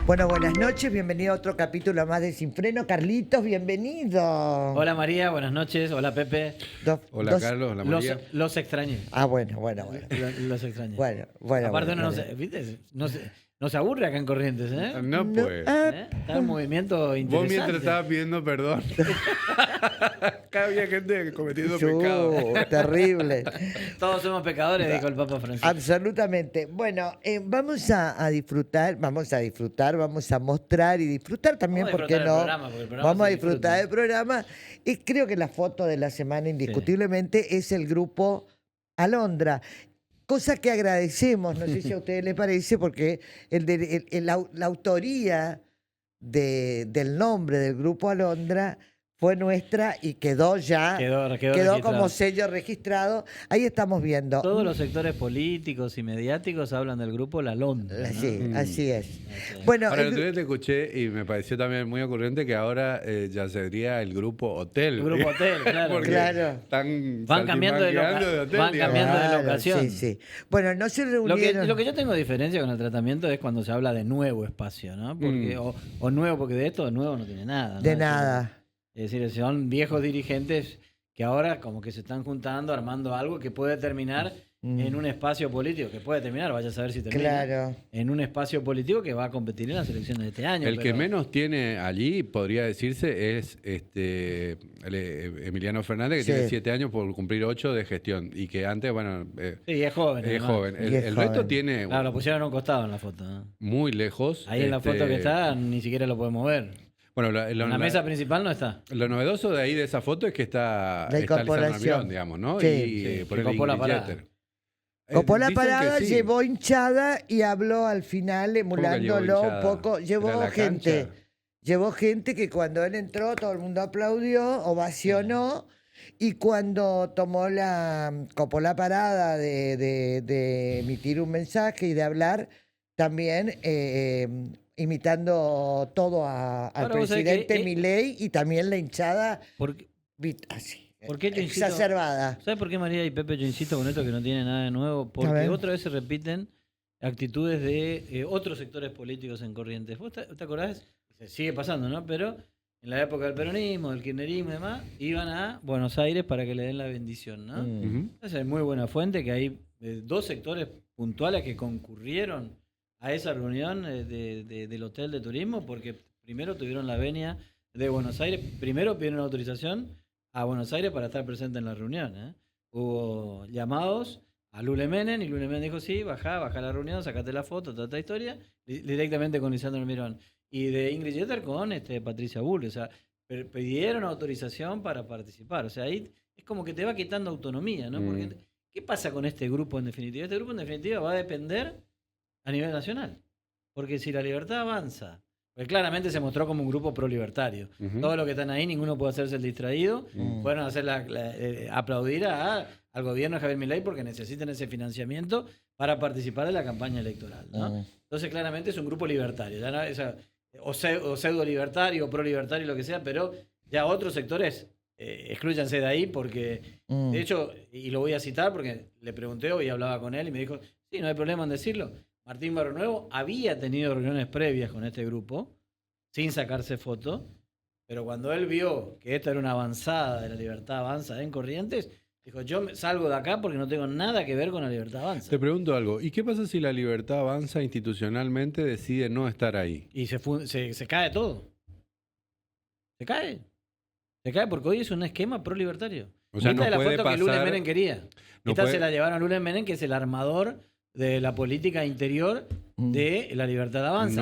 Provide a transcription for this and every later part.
Bueno, buenas noches, bienvenido a otro capítulo más de Sin Freno. Carlitos, bienvenido. Hola María, buenas noches. Hola Pepe. Hola Carlos, hola María. Los extrañé. Bueno. Los extrañé. Bueno. Aparte uno bueno. ¿viste? No se aburre acá en Corrientes, ¿eh? No, No, pues. Está en movimiento interesante. Vos mientras estabas pidiendo perdón. Acá había gente cometiendo pecado. Terrible. Todos somos pecadores, dijo el Papa Francisco. Absolutamente. Bueno, vamos a disfrutar, vamos a mostrar y disfrutar también, Vamos a ¿por qué disfrutar no? del programa, porque el programa Vamos a se disfrutar disfruta. del programa. Y creo que la foto de la semana, indiscutiblemente, es el grupo Alondra. Cosa que agradecemos, no sé si a ustedes les parece, porque la autoría del nombre del grupo Alondra fue nuestra y quedó Quedó como registrado. sello registrado. Ahí estamos viendo. Todos los sectores políticos y mediáticos hablan del grupo La Londra, ¿no? Sí, así es. Sí. Bueno, Ahora, el otro día te escuché y me pareció también muy ocurrente que ahora ya sería el grupo Hotel. El grupo Hotel, claro. Porque Claro. están Van cambiando de saltimbanqueando hotel, van digamos. cambiando de locación. Sí. Bueno, no se Lo reunieron. que yo tengo diferencia con el tratamiento es cuando se habla de nuevo espacio, ¿no? Porque, o nuevo, porque de esto de nuevo no tiene nada, ¿no? De nada. Es decir, son viejos dirigentes que ahora como que se están juntando, armando algo que puede terminar en un espacio político, que puede terminar, vaya a saber si termina, Claro. en un espacio político que va a competir en las elecciones de este año. El que pero- menos tiene allí, podría decirse, es Emiliano Fernández, que Sí. tiene 7 años por cumplir 8 de gestión. Y que antes, bueno, Sí, es joven. es además. joven. Y es El resto joven. tiene Claro, lo pusieron a un costado en la foto, ¿no? muy lejos. Ahí en la foto que está ni siquiera lo podemos ver. Bueno, En la mesa principal no está. lo novedoso de ahí de esa foto es que está La Lisandro incorporación. Almirón, digamos, ¿no? Sí. Y Sí, por que el copó la Ingrid parada. Jeter. Copó la Dicen que parada, sí. llevó hinchada y habló al final ¿Cómo que llevó emulándolo un hinchada? poco. ¿Era Llevó la gente. cancha? Llevó gente que cuando él entró todo el mundo aplaudió, ovacionó. Y cuando copó la parada de emitir un mensaje y de hablar, también imitando todo al Ahora, vos sabés que, presidente Milei y también la hinchada Porque, así, ¿por qué yo insisto? exacerbada. ¿Sabes por qué María y Pepe yo insisto con esto que no tiene nada de nuevo? A Porque ver. otra vez se repiten actitudes de otros sectores políticos en Corrientes. ¿Vos te acordás? Se sigue pasando, ¿no? Pero en la época del peronismo, del kirchnerismo y demás, iban a Buenos Aires para que le den la bendición, ¿no? Ujú. Esa es muy buena fuente que hay dos sectores puntuales que concurrieron a esa reunión del hotel de turismo porque primero tuvieron la venia de Buenos Aires, primero pidieron autorización a Buenos Aires para estar presente en la reunión. ¿Eh? Hubo llamados a Lule Menem y Lule Menem dijo sí, baja la reunión, sacate la foto, toda esta historia, directamente con Lisandro Almirón. Y de Ingrid Jeter con Patricia Bull, o sea, pidieron autorización para participar. O sea, ahí es como que te va quitando autonomía, ¿no? Porque, ¿qué pasa con este grupo en definitiva? Este grupo en definitiva va a depender a nivel nacional. Porque si la libertad avanza, porque claramente se mostró como un grupo pro-libertario. Ujú. Todos los que están ahí, ninguno puede hacerse el distraído. Fueron a hacer aplaudir al gobierno de Javier Milei porque necesitan ese financiamiento para participar de la campaña electoral, ¿no? Entonces, claramente es un grupo libertario. Ya no, o pseudo libertario, o pro-libertario, lo que sea, pero ya otros sectores exclúyanse de ahí porque, de hecho, y lo voy a citar porque le pregunté hoy y hablaba con él y me dijo, sí, no hay problema en decirlo. Martín Barrio Nuevo había tenido reuniones previas con este grupo, sin sacarse foto, pero cuando él vio que esta era una avanzada de la libertad avanza en Corrientes, dijo, yo salgo de acá porque no tengo nada que ver con la libertad avanza. Te pregunto algo. ¿Y qué pasa si la libertad avanza institucionalmente decide no estar ahí? Y se cae todo. Se cae. Se cae porque hoy es un esquema pro-libertario. O sea, Esta no es la puede foto que Lula pasar- Menem quería. no Esta puede- se la llevaron a Lula Menem, que es el armador de la política interior de la libertad avanza.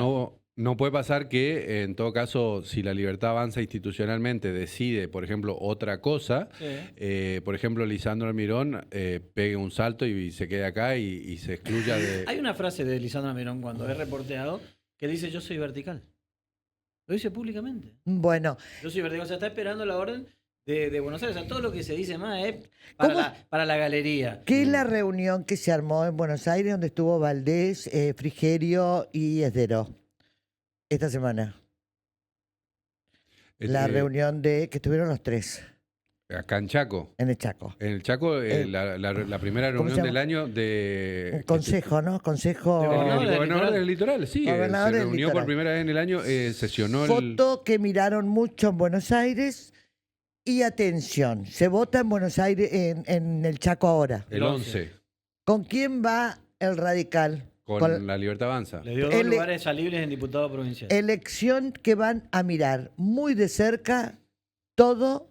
No puede pasar que, en todo caso, si la libertad avanza institucionalmente, decide, por ejemplo, otra cosa, Sí. por ejemplo, Lisandro Almirón pegue un salto y se quede acá y se excluya de... Hay una frase de Lisandro Almirón cuando es reporteado que dice yo soy vertical. Lo dice públicamente. Bueno, Yo soy vertical. O sea, está esperando la orden de Buenos Aires. O sea, todo lo que se dice más es ¿Cómo? para la galería. ¿qué es la reunión que se armó en Buenos Aires donde estuvo Valdés, Frigerio y Esdero esta semana? La reunión que estuvieron los tres. Acá en Chaco. En el Chaco. En el Chaco, la primera ¿Cómo se reunión llama? del año de... Un consejo, ¿no? Consejo. De El del gobernador del litoral. litoral, sí, Gobernador se del reunió litoral. por primera vez en el año, sesionó el... Foto que miraron mucho en Buenos Aires. Y atención, se vota en Buenos Aires, en el Chaco ahora. El 11, ¿Con quién va el radical? con la Libertad Avanza. Le dio 2 Ele- lugares salibles en diputado provincial. Elección que van a mirar muy de cerca todo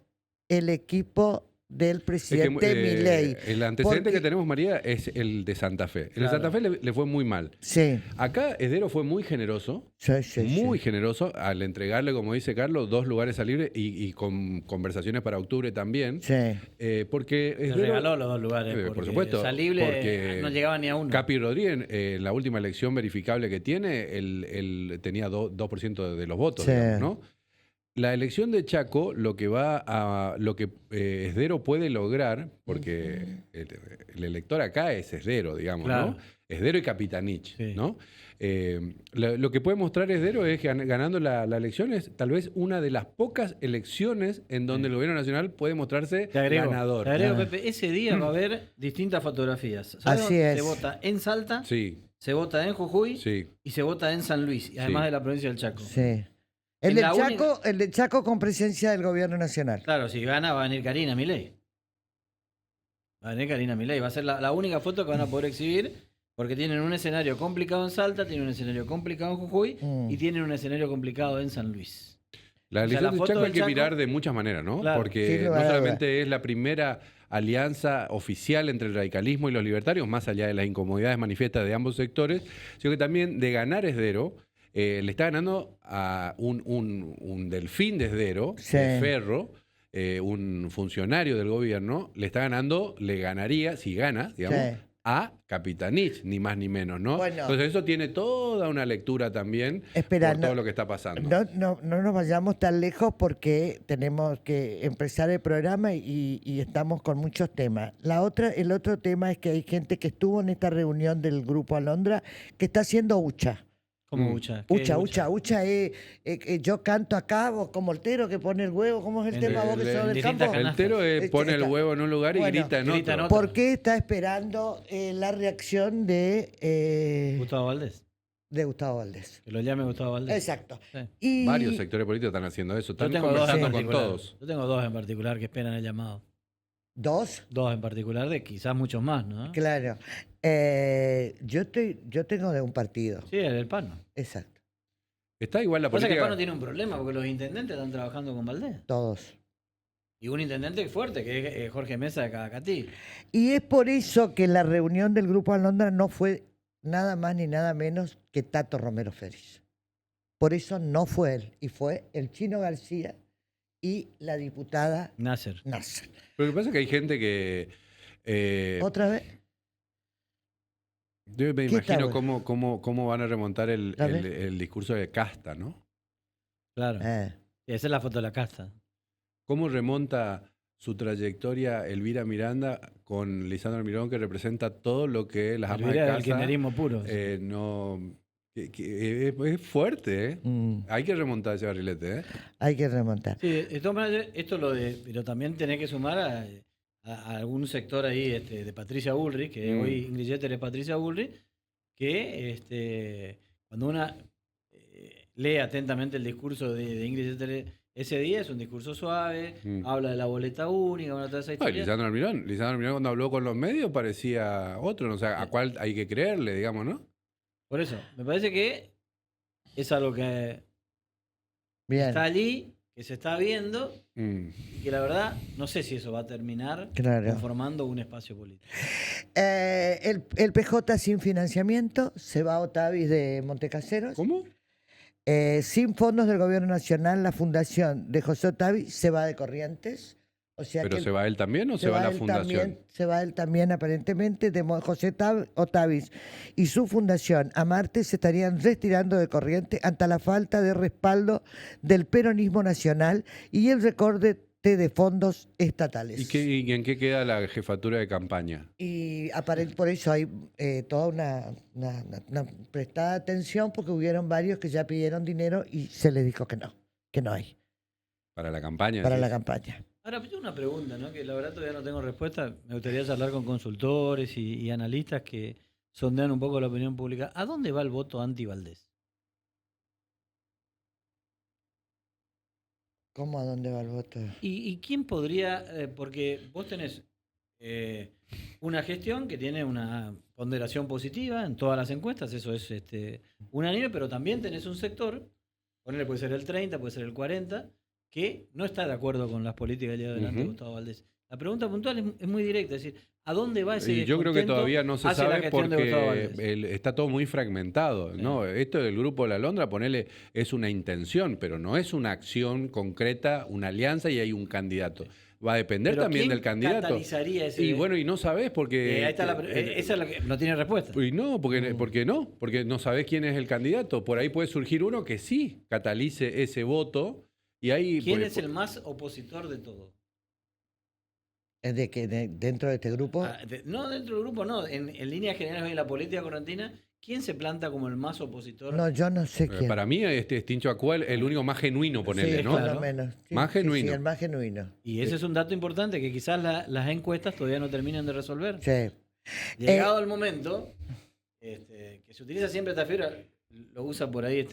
el equipo del presidente Milei. El antecedente Porque- que tenemos, María, es el de Santa Fe. El de Claro. Santa Fe le fue muy mal. Sí, Acá Esdero fue muy generoso, sí. muy generoso, al entregarle, como dice Carlos, 2 lugares a libre y con conversaciones para octubre también. Sí. Porque Le Esdero, regaló los 2 lugares. por Porque supuesto, Salible porque no llegaba ni a uno. Capi Rodríguez, en la última elección verificable que tiene, él tenía 2% de los votos, Sí. digamos, ¿no? La elección de Chaco, lo que Esdero puede lograr, porque el elector acá es Esdero, digamos, Claro. ¿no? Esdero y Capitanich, Sí. ¿no? Lo que puede mostrar Esdero es que ganando la elección es tal vez una de las pocas elecciones en donde el gobierno nacional puede mostrarse Te agrego, ganador. te agrego, Ah. Pepe, ese día va a haber distintas fotografías. ¿Sabes Así dónde es. Se vota en Salta, Sí, se vota en Jujuy sí. y se vota en San Luis, y además Sí. de la provincia del Chaco. Sí. En El del la Chaco, el de Chaco con presencia del gobierno nacional. Claro, si gana va a venir Karina Milei. Va a venir Karina Milei. Va a ser la única foto que van a poder exhibir porque tienen un escenario complicado en Salta, tienen un escenario complicado en Jujuy y tienen un escenario complicado en San Luis. La O sea, elección la de foto Chaco hay del que Chaco- mirar de muchas maneras, ¿no? Claro. Porque Sin no lugar a solamente es la primera alianza oficial entre el radicalismo y los libertarios, más allá de las incomodidades manifiestas de ambos sectores, sino que también de ganar Esdero, le está ganando a un delfín de Esdero, Sí. de Ferro, un funcionario del gobierno, le está ganando, le ganaría, si gana, digamos, Sí. a Capitanich, ni más ni menos, ¿no? Bueno. Entonces eso tiene toda una lectura también Espera, por todo lo que está pasando. No nos vayamos tan lejos porque tenemos que empezar el programa y estamos con muchos temas. El otro tema es que hay gente que estuvo en esta reunión del Grupo Alondra que está haciendo hucha. ¿Cómo Mm. Ucha? ¿Qué es Hucha es yo canto acá, vos como el tero que pone el huevo, ¿cómo es el En tema vos que el- sos en del distintas campo? El tero pone el Está- huevo en un lugar y Bueno, grita en grita otro. en otro. ¿Por qué está esperando la reacción de Gustavo Valdés. Gustavo Valdés? Que lo llame Gustavo Valdés. Exacto. Sí. Y Varios sectores políticos están haciendo eso, Yo están tengo 2 en conversando con particular. todos. Yo tengo 2 en particular que esperan el llamado. ¿Dos? 2 en particular de quizás muchos más, ¿no? Claro. Yo tengo de un partido. Sí, el del PAN. Exacto. Está igual la Pasa que el PAN política. no tiene un problema porque los intendentes están trabajando con Valdés. Todos. Y un intendente fuerte, que es Jorge Mesa de Cadacatí. Y es por eso que la reunión del Grupo Alondra no fue nada más ni nada menos que Tato Romero Félix. Por eso no fue él. Y fue el Chino García y la diputada Nasser. Nasser. Lo que pasa es que hay gente que. ¿Otra vez? Yo me ¿Qué imagino está cómo van a remontar el A ver. discurso de Casta, ¿no? Claro. Eh. Sí, esa es la foto de la casta. ¿Cómo remonta su trayectoria Elvira Miranda con Lisandro Mirón, que representa todo lo que las amas de Elvira del casa kirchnerismo puro. no. Es fuerte, ¿eh? Hay que remontar ese barrilete, ¿eh? Hay que remontar. Sí, de todas maneras, esto lo de. Pero también tenés que sumar a algún sector ahí de Patricia Bullrich, que hoy Ingrid Jeter es Patricia Bullrich, que cuando una lee atentamente el discurso de Ingrid Jeter ese día, es un discurso suave, habla de la boleta única, una toda esa No, historia. Lisandro Mirón cuando habló con los medios parecía otro, no sé a cuál hay que creerle, digamos, ¿no? Por eso, me parece que es algo que Bien. está allí, que se está viendo, Mm. y que la verdad no sé si eso va a terminar Claro. conformando un espacio político. El PJ sin financiamiento se va a Otavis de Montecaseros. ¿Cómo? Sin fondos del gobierno nacional, la fundación de José Otavis se va de Corrientes. O sea ¿Pero que se va él también o se va la él fundación? también, se va él también, aparentemente, de José Otavis y su fundación Amarte se estarían retirando de Corrientes ante la falta de respaldo del peronismo nacional y el recorte de fondos estatales. ¿Y en qué queda la jefatura de campaña? Y por eso hay toda una prestada atención porque hubieron varios que ya pidieron dinero y se les dijo que no hay Para la campaña. para ¿sí? la campaña. Ahora, yo una pregunta, ¿no? Que la verdad todavía no tengo respuesta. Me gustaría charlar con consultores y analistas que sondean un poco la opinión pública. ¿A dónde va el voto anti-Valdés? ¿Cómo a dónde va el voto? ¿Y quién podría, porque vos tenés una gestión que tiene una ponderación positiva en todas las encuestas, eso es unánime, pero también tenés un sector, ponele puede ser el 30, puede ser el 40, que no está de acuerdo con las políticas que lleva adelante Gustavo Valdés. La pregunta puntual es muy directa, es decir, ¿a dónde va ese Y yo creo que descontento todavía no se hacia la sabe gestión de Gustavo porque Valdés? está todo muy fragmentado, Sí. ¿no? Esto del Grupo de la Londra, ponele, es una intención, pero no es una acción concreta, una alianza y hay un candidato. Va a depender Pero también ¿quién del candidato. catalizaría ese? Y bueno, y no sabés porque... ahí está esa es la que no tiene respuesta. Y no, porque no sabés quién es el candidato. Por ahí puede surgir uno que sí catalice ese voto y ahí... ¿Quién porque- es el más opositor de todo? ¿Es de que dentro de este grupo? No dentro del grupo, no. En líneas generales en la política correntina, ¿quién se planta como el más opositor? No, yo no sé quién. Para mí es Tincho Acuel el único más genuino, ponele, sí, ¿no? por Claro. lo menos. Sí, Más sí, genuino. Sí, el más genuino. Y ese es un dato importante que quizás las encuestas todavía no terminan de resolver. Sí. Llegado el momento, que se utiliza siempre esta figura, lo usa por ahí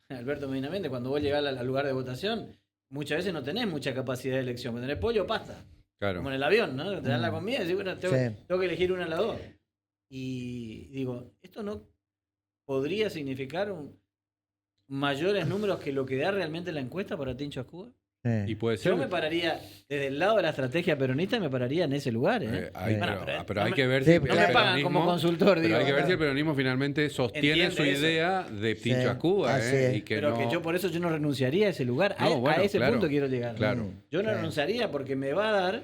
Alberto Medina Méndez, cuando vos llegás al lugar de votación, muchas veces no tenés mucha capacidad de elección, tenés pollo o pasta. Claro. Como en el avión, ¿no? Te dan la comida y decís, bueno, tengo Sí. que elegir una de las dos. Y digo, ¿esto no podría significar mayores números que lo que da realmente la encuesta para Tincho Ascuba? Y Sí. puede ser... Yo me pararía, desde el lado de la estrategia peronista, me pararía en ese lugar. Bueno, pero no hay me- que ver Sí, si no el me pagan como peronismo- consultor, pero digo, hay que ver no. si el peronismo finalmente sostiene Entiende su eso. idea de Tincho Sí, Ascuba, así es. y que Pero no... que por eso yo no renunciaría a ese lugar. No, bueno, a ese claro, punto quiero llegar. claro. Yo no Sí. renunciaría porque me va a dar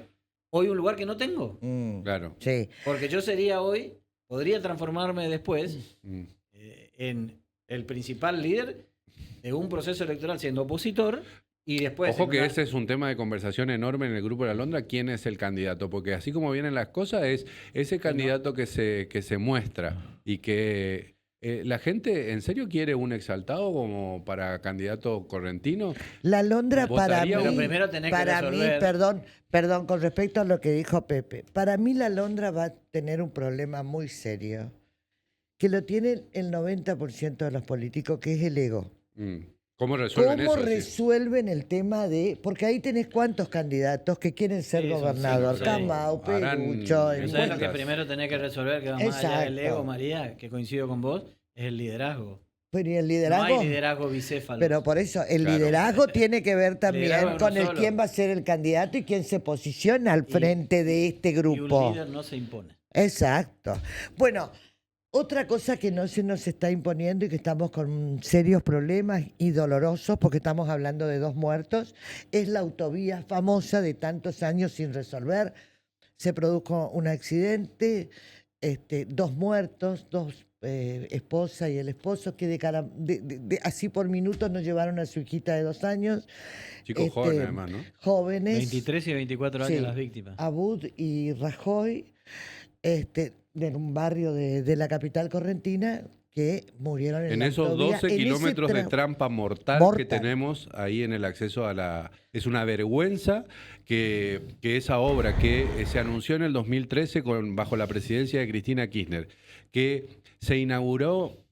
hoy un lugar que no tengo. Claro. Sí. Porque yo sería hoy, podría transformarme después Mm. en el principal líder de un proceso electoral siendo opositor y después... Ojo en que una- ese es un tema de conversación enorme en el Grupo de la Londra, quién es el candidato, porque así como vienen las cosas es ese candidato que se muestra y que la gente en serio quiere un exaltado como para candidato correntino. La Londra para mí, Votaría Pero primero tenés que para mí, resolver. perdón, con respecto a lo que dijo Pepe, para mí la Londra va a tener un problema muy serio, que lo tienen el 90% de los políticos, que es el ego. Mm. ¿Cómo resuelven ¿Cómo eso? Sí. resuelven el tema de...? Porque ahí tenés cuántos candidatos que quieren ser Sí, son gobernador. cinco, seis. Camau, Harán- Perucho... Pero ¿sabes lo que encuestas. primero tenés que resolver, que va más allá del Exacto. ego, María, que coincido con vos, es el liderazgo. Pero ¿y el No liderazgo? hay liderazgo bicéfalo. Pero por eso, el Claro. liderazgo tiene que ver también Liderazgo con no el solo. quién va a ser el candidato y quién se posiciona al frente de este Y un grupo. líder no se impone. Exacto. Bueno, otra cosa que no se nos está imponiendo y que estamos con serios problemas y dolorosos, porque estamos hablando de 2 muertos, es la autovía famosa de tantos años sin resolver. Se produjo un accidente, 2 muertos, 2 esposa y el esposo, que así por minutos nos llevaron a su hijita de 2 años. Chicos jóvenes además, ¿no? Jóvenes. 23 y 24 años Sí. las víctimas. Abud y Rajoy, de un barrio de la capital correntina, que murieron en En la esos autovía, 12 en ese kilómetros de tra- trampa mortal que Mortal. tenemos ahí en el acceso a la... Es una vergüenza que esa obra que se anunció en el 2013 bajo la presidencia de Cristina Kirchner, que se inauguró,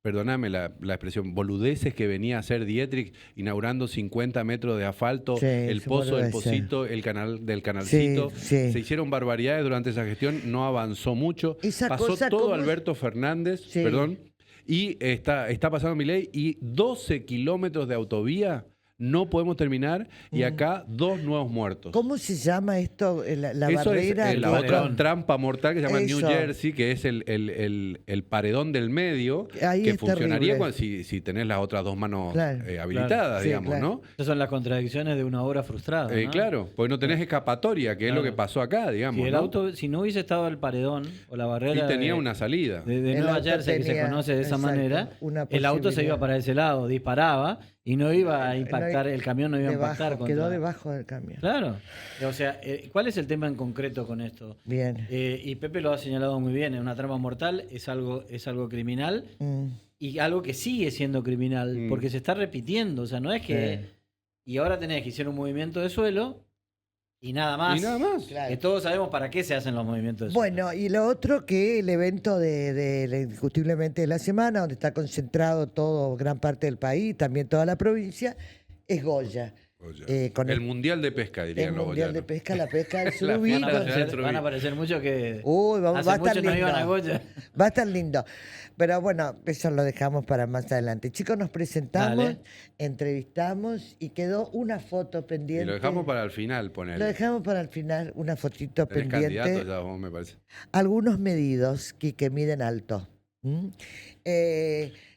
perdóname la expresión, boludeces que venía a hacer Dietrich, inaugurando 50 metros de asfalto, Sí, el eso pozo del boludeces. Pocito, el canal del canalcito. Sí. Se hicieron barbaridades durante esa gestión, no avanzó mucho. Esa Pasó cosa, todo ¿cómo es? Alberto Fernández, Sí. perdón, y está pasando Milei, y 12 kilómetros de autovía no podemos terminar, y acá 2 nuevos muertos. ¿Cómo se llama esto? La Eso barrera. es la que- otra paredón. trampa mortal que se llama New Eso. Jersey, que es el paredón del medio, Ahí que es funcionaría terrible. si tenés las otras 2 manos Claro. habilitadas, Sí, digamos, claro. ¿no? Esas son las contradicciones de una obra frustrada. ¿no? Claro, porque no tenés escapatoria, que es lo Claro. que pasó acá, digamos. Si el ¿no? auto, si no hubiese estado el paredón o la barrera Y tenía de, una salida. de El Nueva auto Jersey, que se tenía, conoce de esa exacto, manera, una el auto se iba posibilidad. para ese lado, disparaba y no iba a impactar, No, el camión no iba a impactar. debajo, quedó contra- debajo del camión. Claro. O sea, ¿cuál es el tema en concreto con esto? Bien. Y Pepe lo ha señalado muy bien, es una trampa mortal, es algo criminal Mm. y algo que sigue siendo criminal, Mm. porque se está repitiendo. O sea, no es que y ahora tenés que hacer un movimiento de suelo y nada más. Y nada más. Claro. Que todos sabemos para qué se hacen los movimientos de suelo. Bueno, y lo otro que el evento indiscutiblemente de la semana, donde está concentrado todo, gran parte del país, también toda la provincia, es Goya. Con el Mundial de Pesca, dirían el los Mundial de boyanos. Pesca, la pesca del La surubí. fiesta con- nacional. Van a aparecer muchos que Uy, va a hace estar mucho no lindo. iban a Goya. Va a estar lindo. Pero bueno, eso lo dejamos para más adelante. Chicos, nos presentamos, Dale. entrevistamos y quedó una foto Y pendiente. lo dejamos para el final, Lo ponerle. dejamos para el final, una fotito Tenés pendiente. candidatos ya, vos, me parece. Algunos medidos que miden alto. ¿Mm?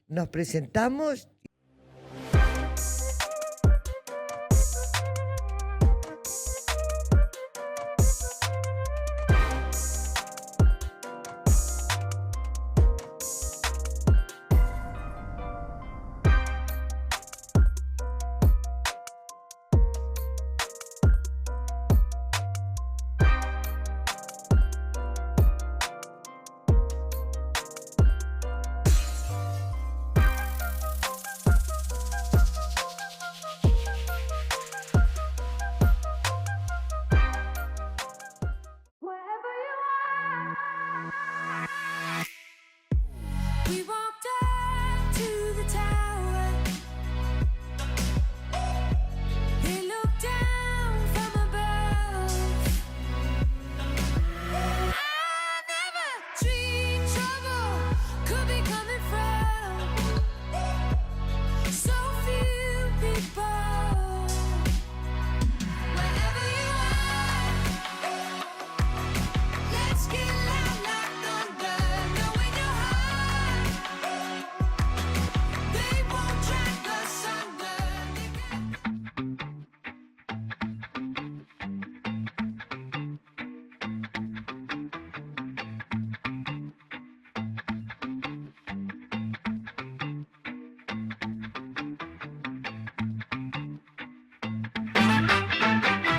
Nos presentamos. We walked up to the tower. They looked down from above. I never dreamed trouble could be coming from so few people. Wherever you are, let's get loud like thunder. Knowing your heart, they won't drag us under.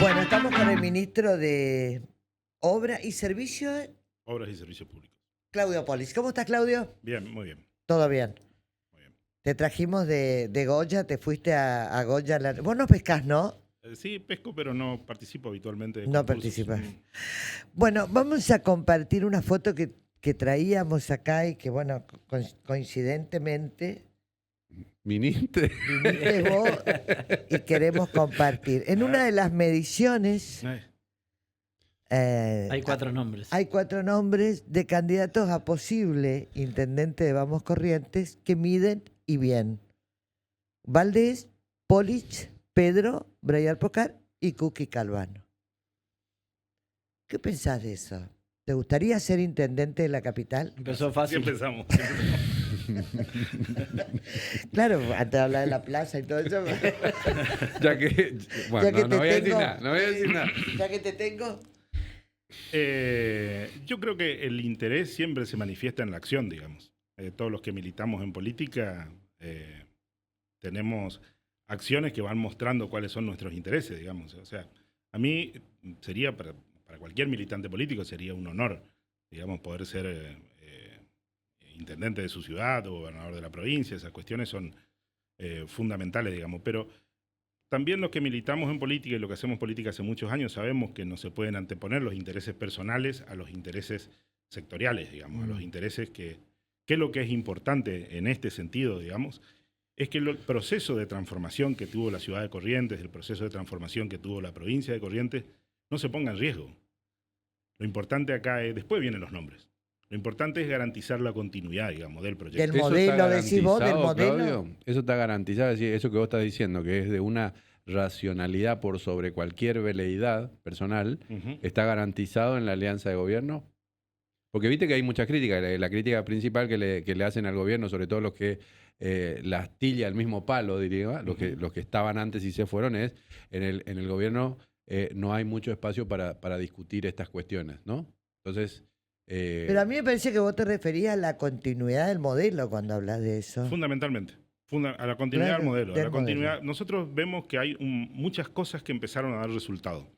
Bueno, estamos con el ministro de Obra y Servicio, Obras y servicios públicos. Claudio Polis. ¿Cómo estás, Claudio? Bien, muy bien. Todo bien. Muy bien. Te trajimos de Goya, te fuiste a Goya. Vos no pescás, ¿no? Sí, pesco, pero no participo habitualmente de No concursos. participas. Bueno, vamos a compartir una foto que traíamos acá y que, bueno, coincidentemente ¿Viniste? viniste vos y queremos compartir. En una de las mediciones Hay 4 nombres. hay 4 nombres de candidatos a posible intendente de Vamos Corrientes que miden y bien. Valdés, Polich, Pedro, Brayar Pocar y Cuqui Calvano. ¿Qué pensás de eso? ¿Te gustaría ser intendente de la capital? Empezó fácil. Siempre empezamos. Claro, antes de hablar de la plaza y todo eso. Ya que. Bueno, Ya que no te voy a decir tengo- nada. No voy a decir nada. Ya que te tengo. Yo creo que el interés siempre se manifiesta en la acción, digamos. Todos los que militamos en política tenemos acciones que van mostrando cuáles son nuestros intereses, digamos. O sea, a mí sería, para cualquier militante político, sería un honor, digamos, poder ser intendente de su ciudad o gobernador de la provincia. Esas cuestiones son fundamentales, digamos. Pero también los que militamos en política y lo que hacemos política hace muchos años sabemos que no se pueden anteponer los intereses personales a los intereses sectoriales, digamos, a los intereses que lo que es importante en este sentido, digamos, es que el proceso de transformación que tuvo la ciudad de Corrientes, el proceso de transformación que tuvo la provincia de Corrientes, no se ponga en riesgo. Lo importante acá es, después vienen los nombres, lo importante es garantizar la continuidad, digamos, del proyecto. Del ¿Eso modelo, está decís vos, del garantizado, modelo. Claudio? Eso está garantizado, es decir, eso que vos estás diciendo, que es de una racionalidad por sobre cualquier veleidad personal, Ujú. ¿está garantizado en la alianza de gobierno? Porque viste que hay muchas críticas. La crítica principal que le hacen al gobierno, sobre todo los que la astilla al mismo palo, diría, los que estaban antes y se fueron, es en el gobierno no hay mucho espacio para discutir estas cuestiones, ¿no? Entonces... Pero a mí me parece que vos te referías a la continuidad del modelo cuando hablas de eso. Fundamentalmente. A la continuidad Claro, del modelo. A del la continuidad. modelo. Nosotros vemos que hay muchas cosas que empezaron a dar resultado.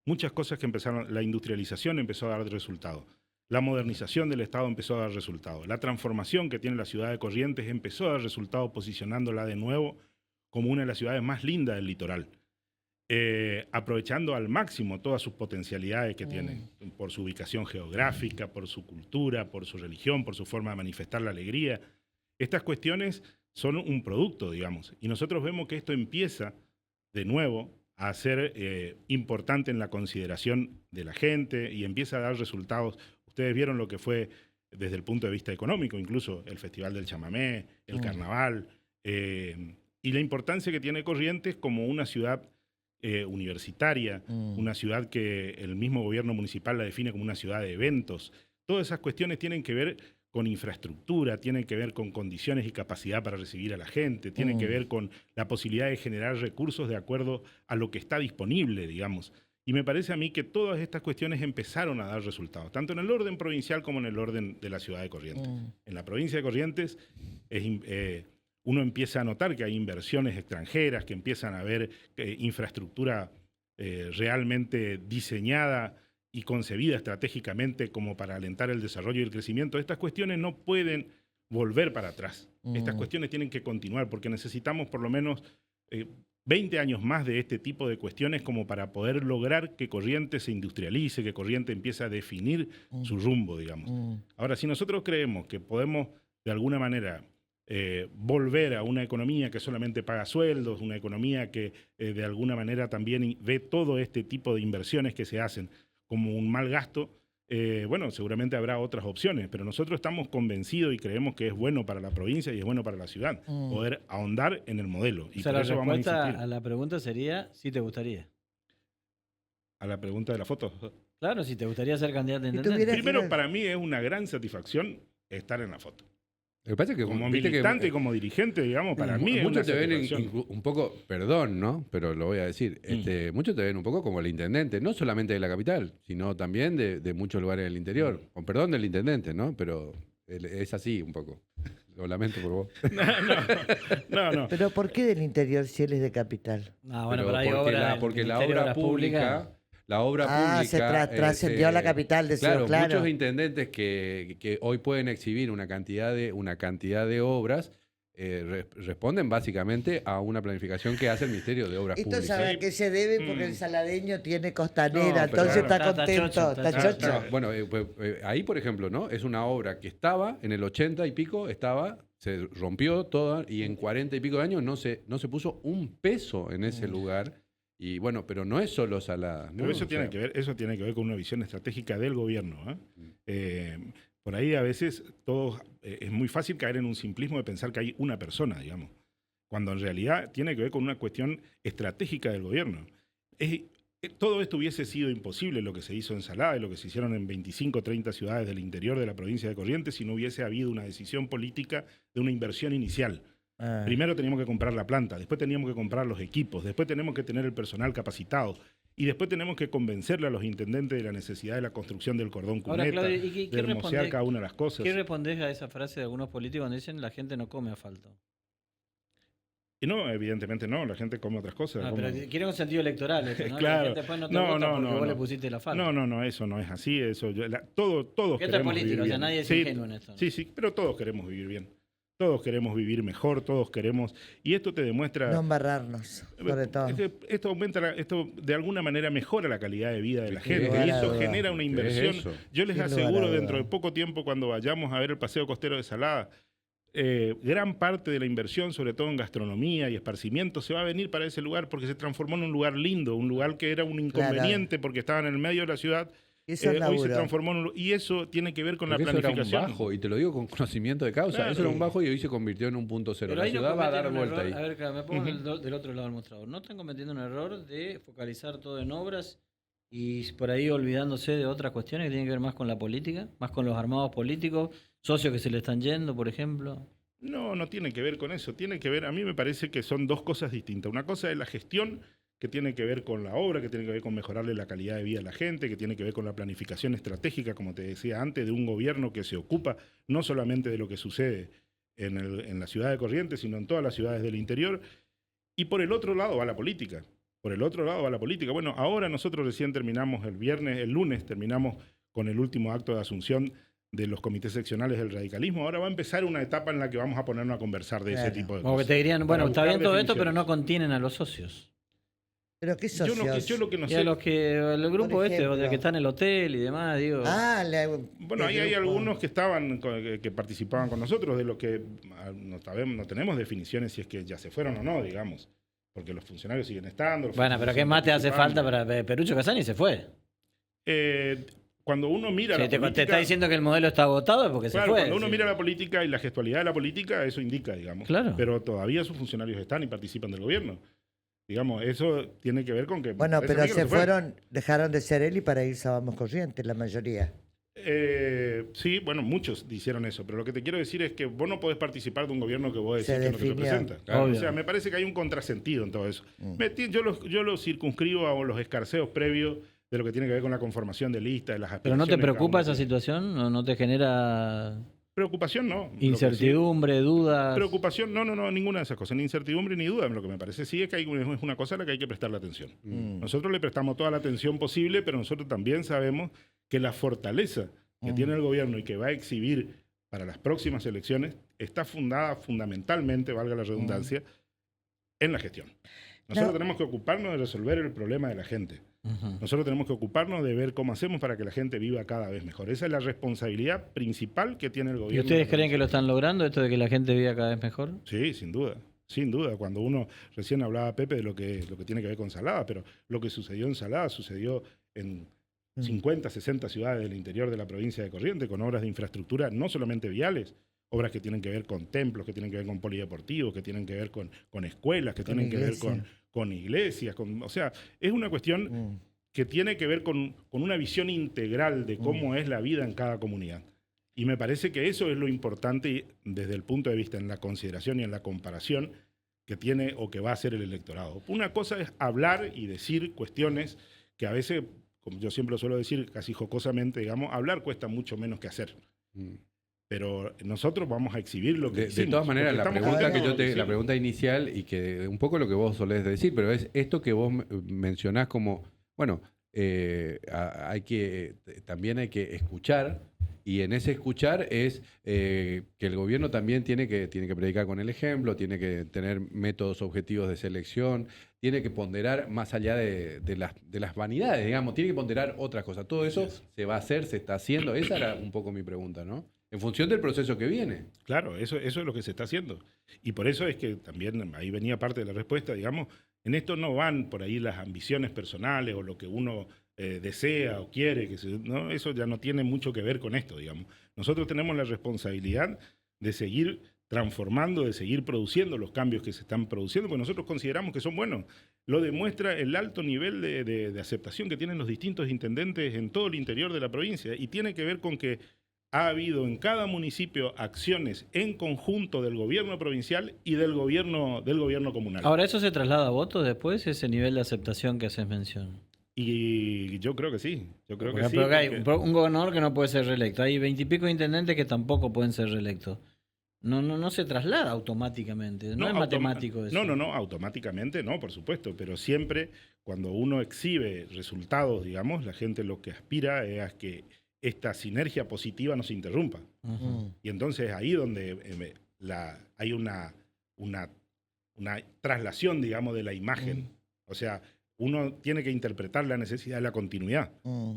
Muchas cosas que empezaron. La industrialización empezó a dar resultado. La modernización del Estado empezó a dar resultado. La transformación que tiene la ciudad de Corrientes empezó a dar resultado posicionándola de nuevo como una de las ciudades más lindas del litoral. aprovechando al máximo todas sus potencialidades que tiene, por su ubicación geográfica, por su cultura, por su religión, por su forma de manifestar la alegría. Estas cuestiones son un producto, digamos, y nosotros vemos que esto empieza de nuevo a ser importante en la consideración de la gente y empieza a dar resultados. Ustedes vieron lo que fue desde el punto de vista económico, incluso el Festival del Chamamé, el Carnaval, y la importancia que tiene Corrientes como una ciudad universitaria, una ciudad que el mismo gobierno municipal la define como una ciudad de eventos. Todas esas cuestiones tienen que ver con infraestructura, tienen que ver con condiciones y capacidad para recibir a la gente, tienen que ver con la posibilidad de generar recursos de acuerdo a lo que está disponible, digamos. Y me parece a mí que todas estas cuestiones empezaron a dar resultados, tanto en el orden provincial como en el orden de la ciudad de Corrientes. En la provincia de Corrientes uno empieza a notar que hay inversiones extranjeras, que empiezan a haber infraestructura realmente diseñada y concebida estratégicamente como para alentar el desarrollo y el crecimiento. Estas cuestiones no pueden volver para atrás. Estas cuestiones tienen que continuar porque necesitamos por lo menos 20 años más de este tipo de cuestiones como para poder lograr que Corrientes se industrialice, que Corrientes empiece a definir su rumbo, digamos. Ahora, si nosotros creemos que podemos de alguna manera volver a una economía que solamente paga sueldos, una economía que de alguna manera también ve todo este tipo de inversiones que se hacen como un mal gasto, bueno, seguramente habrá otras opciones, pero nosotros estamos convencidos y creemos que es bueno para la provincia y es bueno para la ciudad poder ahondar en el modelo. Y O sea, por la eso vamos a respuesta insistir. a la pregunta sería si te gustaría. A la pregunta de la foto. Claro, si te gustaría ser candidato a Si intendente. tuviera- Primero, para mí es una gran satisfacción estar en la foto. Lo que pasa es que Como viste que, militante y como dirigente, digamos, para mí es una muchos te ven satisfacción. un poco, perdón, ¿no? Pero lo voy a decir, muchos te ven un poco como el intendente, no solamente de la capital, sino también de muchos lugares del interior. Con perdón del intendente, ¿no? Pero es así un poco. Lo lamento por vos. No. Pero ¿por qué del interior si él es de capital? Ah, bueno, Pero pero hay porque obra. porque la Ministerio de obra Obras pública, la obra pública Se trascendió a la capital, decía, claro, claro. muchos intendentes que hoy pueden exhibir una cantidad de obras responden básicamente a una planificación que hace el Ministerio de Obras Esto Públicas. sabe a qué se debe porque el saladeño tiene costanera, No, pero entonces claro. está contento, Está está chocho, chocho. No, bueno, ahí, por ejemplo, ¿no? Es una obra que estaba en el 80 y pico, se rompió toda y en 40 y pico de años no se puso un peso en ese lugar. Y bueno, pero no es solo Salada, ¿no? Pero eso O tiene sea, que ver, con una visión estratégica del gobierno. Por ahí a veces es muy fácil caer en un simplismo de pensar que hay una persona, digamos, cuando en realidad tiene que ver con una cuestión estratégica del gobierno. Todo esto hubiese sido imposible, lo que se hizo en Salada y lo que se hicieron en 25 o 30 ciudades del interior de la provincia de Corrientes, si no hubiese habido una decisión política de una inversión inicial. Ah. Primero teníamos que comprar la planta, después teníamos que comprar los equipos, después tenemos que tener el personal capacitado y después tenemos que convencerle a los intendentes de la necesidad de la construcción del cordón Ahora, cuneta, Claudio, ¿y qué de hermosear respondés- cada una de las cosas. ¿Qué respondés a esa frase de algunos políticos cuando dicen la gente no come asfalto? Y no, evidentemente no, la gente come otras cosas. Ah, come- pero quiere un sentido electoral eso, ¿no? Claro. La gente después no te No, vota no, porque no, vos le no. pusiste el asfalto. No, eso no es así. Todos Porque esto es queremos política, vivir o sea, bien. nadie es Sí, ingenuo en esto, ¿no? Sí, pero todos queremos vivir bien. Todos queremos vivir mejor, todos queremos... Y esto te demuestra... No embarrarnos, sobre todo. Es que esto de alguna manera mejora la calidad de vida de la Sin gente lugar y a eso dudas. genera una ¿Qué es inversión. eso? Yo les Sin lugar a aseguro dudas. dentro de poco tiempo cuando vayamos a ver el paseo costero de Salada, gran parte de la inversión, sobre todo en gastronomía y esparcimiento, se va a venir para ese lugar porque se transformó en un lugar lindo, un lugar que era un inconveniente porque estaba en el medio de la ciudad. Eso es Hoy se laburo. transformó en y eso tiene que ver con la Porque eso era un planificación. bajo, y te lo digo con conocimiento de causa. Claro. Eso era un bajo y hoy se convirtió en un punto cero. Pero La ahí no ciudad va a dar cometen un vuelta error. ahí. A ver, claro, me pongo del otro lado del mostrador. ¿No están cometiendo un error de focalizar todo en obras y por ahí olvidándose de otras cuestiones que tienen que ver más con la política, más con los armados políticos, socios que se le están yendo, por ejemplo? No tiene que ver con eso. Tiene que ver, a mí me parece que son dos cosas distintas. Una cosa es la gestión, que tiene que ver con la obra, que tiene que ver con mejorarle la calidad de vida a la gente, que tiene que ver con la planificación estratégica, como te decía antes, de un gobierno que se ocupa no solamente de lo que sucede en la ciudad de Corrientes, sino en todas las ciudades del interior. Y por el otro lado va la política. Bueno, ahora nosotros recién terminamos el lunes terminamos con el último acto de asunción de los comités seccionales del radicalismo. Ahora va a empezar una etapa en la que vamos a ponernos a conversar de ese Claro. tipo de Como que cosas. te dirían, Para bueno, está buscar bien todo esto, pero definiciones. no contienen a los socios. ¿Pero qué Yo, socios? yo lo que no Y sé. a los que, el grupo Por este, o de ejemplo. que está en el hotel y demás, digo. Bueno, ahí hay grupo. algunos que estaban, que participaban con nosotros, de lo que no sabemos, no tenemos definiciones si es que ya se fueron o no, digamos. Porque los funcionarios siguen estando. los Bueno, pero funcionarios ¿qué siguen más te hace falta participando. para Perucho Casani se fue? Cuando uno mira Si la política, te está diciendo que el modelo está agotado es porque claro, se fue. cuando uno sí. mira la política y la gestualidad de la política, eso indica, digamos. Claro. Pero todavía sus funcionarios están y participan del gobierno. Digamos, eso tiene que ver con que... Bueno, parece a pero mí que no se fueron, dejaron de ser él y para irse a Vamos Corrientes, la mayoría. Sí, bueno, muchos hicieron eso, pero lo que te quiero decir es que vos no podés participar de un gobierno que vos Se decís que no te definió. representa. Claro. O sea, me parece que hay un contrasentido en todo eso. Yo lo circunscribo a los escarceos previos de lo que tiene que ver con la conformación de listas, de las ¿Pero no aspiraciones. te de cada preocupa uno. esa situación? ¿No te genera Preocupación no. Lo que incertidumbre, dudas? Preocupación, no, ninguna de esas cosas, ni incertidumbre ni duda. Lo que me parece sí es que es una cosa a la que hay que prestarle atención. Nosotros le prestamos toda la atención posible, pero nosotros también sabemos que la fortaleza que tiene el gobierno y que va a exhibir para las próximas elecciones está fundada fundamentalmente, valga la redundancia, en la gestión. Nosotros tenemos que ocuparnos de resolver el problema de la gente. Ujú. Nosotros tenemos que ocuparnos de ver cómo hacemos para que la gente viva cada vez mejor. Esa es la responsabilidad principal que tiene el gobierno. ¿Y ustedes creen que lo están logrando, esto de que la gente viva cada vez mejor? Sí, sin duda. Sin duda. Cuando uno, recién hablaba Pepe de lo que tiene que ver con Salada, pero lo que sucedió en Salada sucedió en 50, 60 ciudades del interior de la provincia de Corrientes, con obras de infraestructura, no solamente viales, obras que tienen que ver con templos, que tienen que ver con polideportivos, que tienen que ver con escuelas, que Con tienen que ver iglesia. con iglesias. O sea, es una cuestión que tiene que ver con una visión integral de cómo es la vida en cada comunidad. Y me parece que eso es lo importante desde el punto de vista en la consideración y en la comparación que tiene o que va a hacer el electorado. Una cosa es hablar y decir cuestiones que a veces, como yo siempre lo suelo decir casi jocosamente, digamos, hablar cuesta mucho menos que hacer. Pero nosotros vamos a exhibir lo que De hicimos, todas maneras, porque la estamos pregunta contentos que con lo la hicimos. pregunta inicial y que un poco lo que vos solés decir, pero es esto que vos mencionás como, bueno, también hay que escuchar, y en ese escuchar es que el gobierno también tiene que predicar con el ejemplo, tiene que tener métodos objetivos de selección, tiene que ponderar más allá de las vanidades, digamos, tiene que ponderar otras cosas. Todo eso se va a hacer, se está haciendo. Esa era un poco mi pregunta, ¿no? En función del proceso que viene. Claro, eso es lo que se está haciendo. Y por eso es que también ahí venía parte de la respuesta, digamos, en esto no van por ahí las ambiciones personales o lo que uno desea o quiere, ¿no? Eso ya no tiene mucho que ver con esto, digamos. Nosotros tenemos la responsabilidad de seguir transformando, de seguir produciendo los cambios que se están produciendo, porque nosotros consideramos que son buenos. Lo demuestra el alto nivel de aceptación que tienen los distintos intendentes en todo el interior de la provincia, y tiene que ver con que ha habido en cada municipio acciones en conjunto del gobierno provincial y del gobierno comunal. Ahora, ¿eso se traslada a votos después, ese nivel de aceptación que haces mención? Y yo creo que sí. Yo creo Por que sí. ejemplo, acá hay porque- un gobernador que no puede ser reelecto. Hay 20 y pico intendentes que tampoco pueden ser reelectos. No se traslada automáticamente. No es matemático eso. No, automáticamente no, por supuesto, pero siempre cuando uno exhibe resultados, digamos, la gente lo que aspira es a que esta sinergia positiva no se interrumpa. Ujú. Y entonces ahí donde hay una traslación, digamos, de la imagen. O sea, uno tiene que interpretar la necesidad de la continuidad.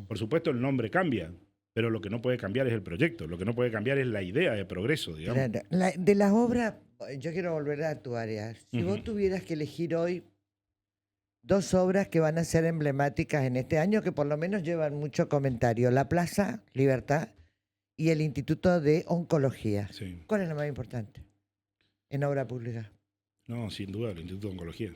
Por supuesto, el nombre cambia, pero lo que no puede cambiar es el proyecto, lo que no puede cambiar es la idea de progreso, digamos. De las obras, yo quiero volver a tu área. Si vos Ujú. tuvieras que elegir hoy 2 obras que van a ser emblemáticas en este año, que por lo menos llevan mucho comentario, la Plaza Libertad y el Instituto de Oncología. Sí. ¿Cuál es la más importante en obra pública? No, sin duda, el Instituto de Oncología.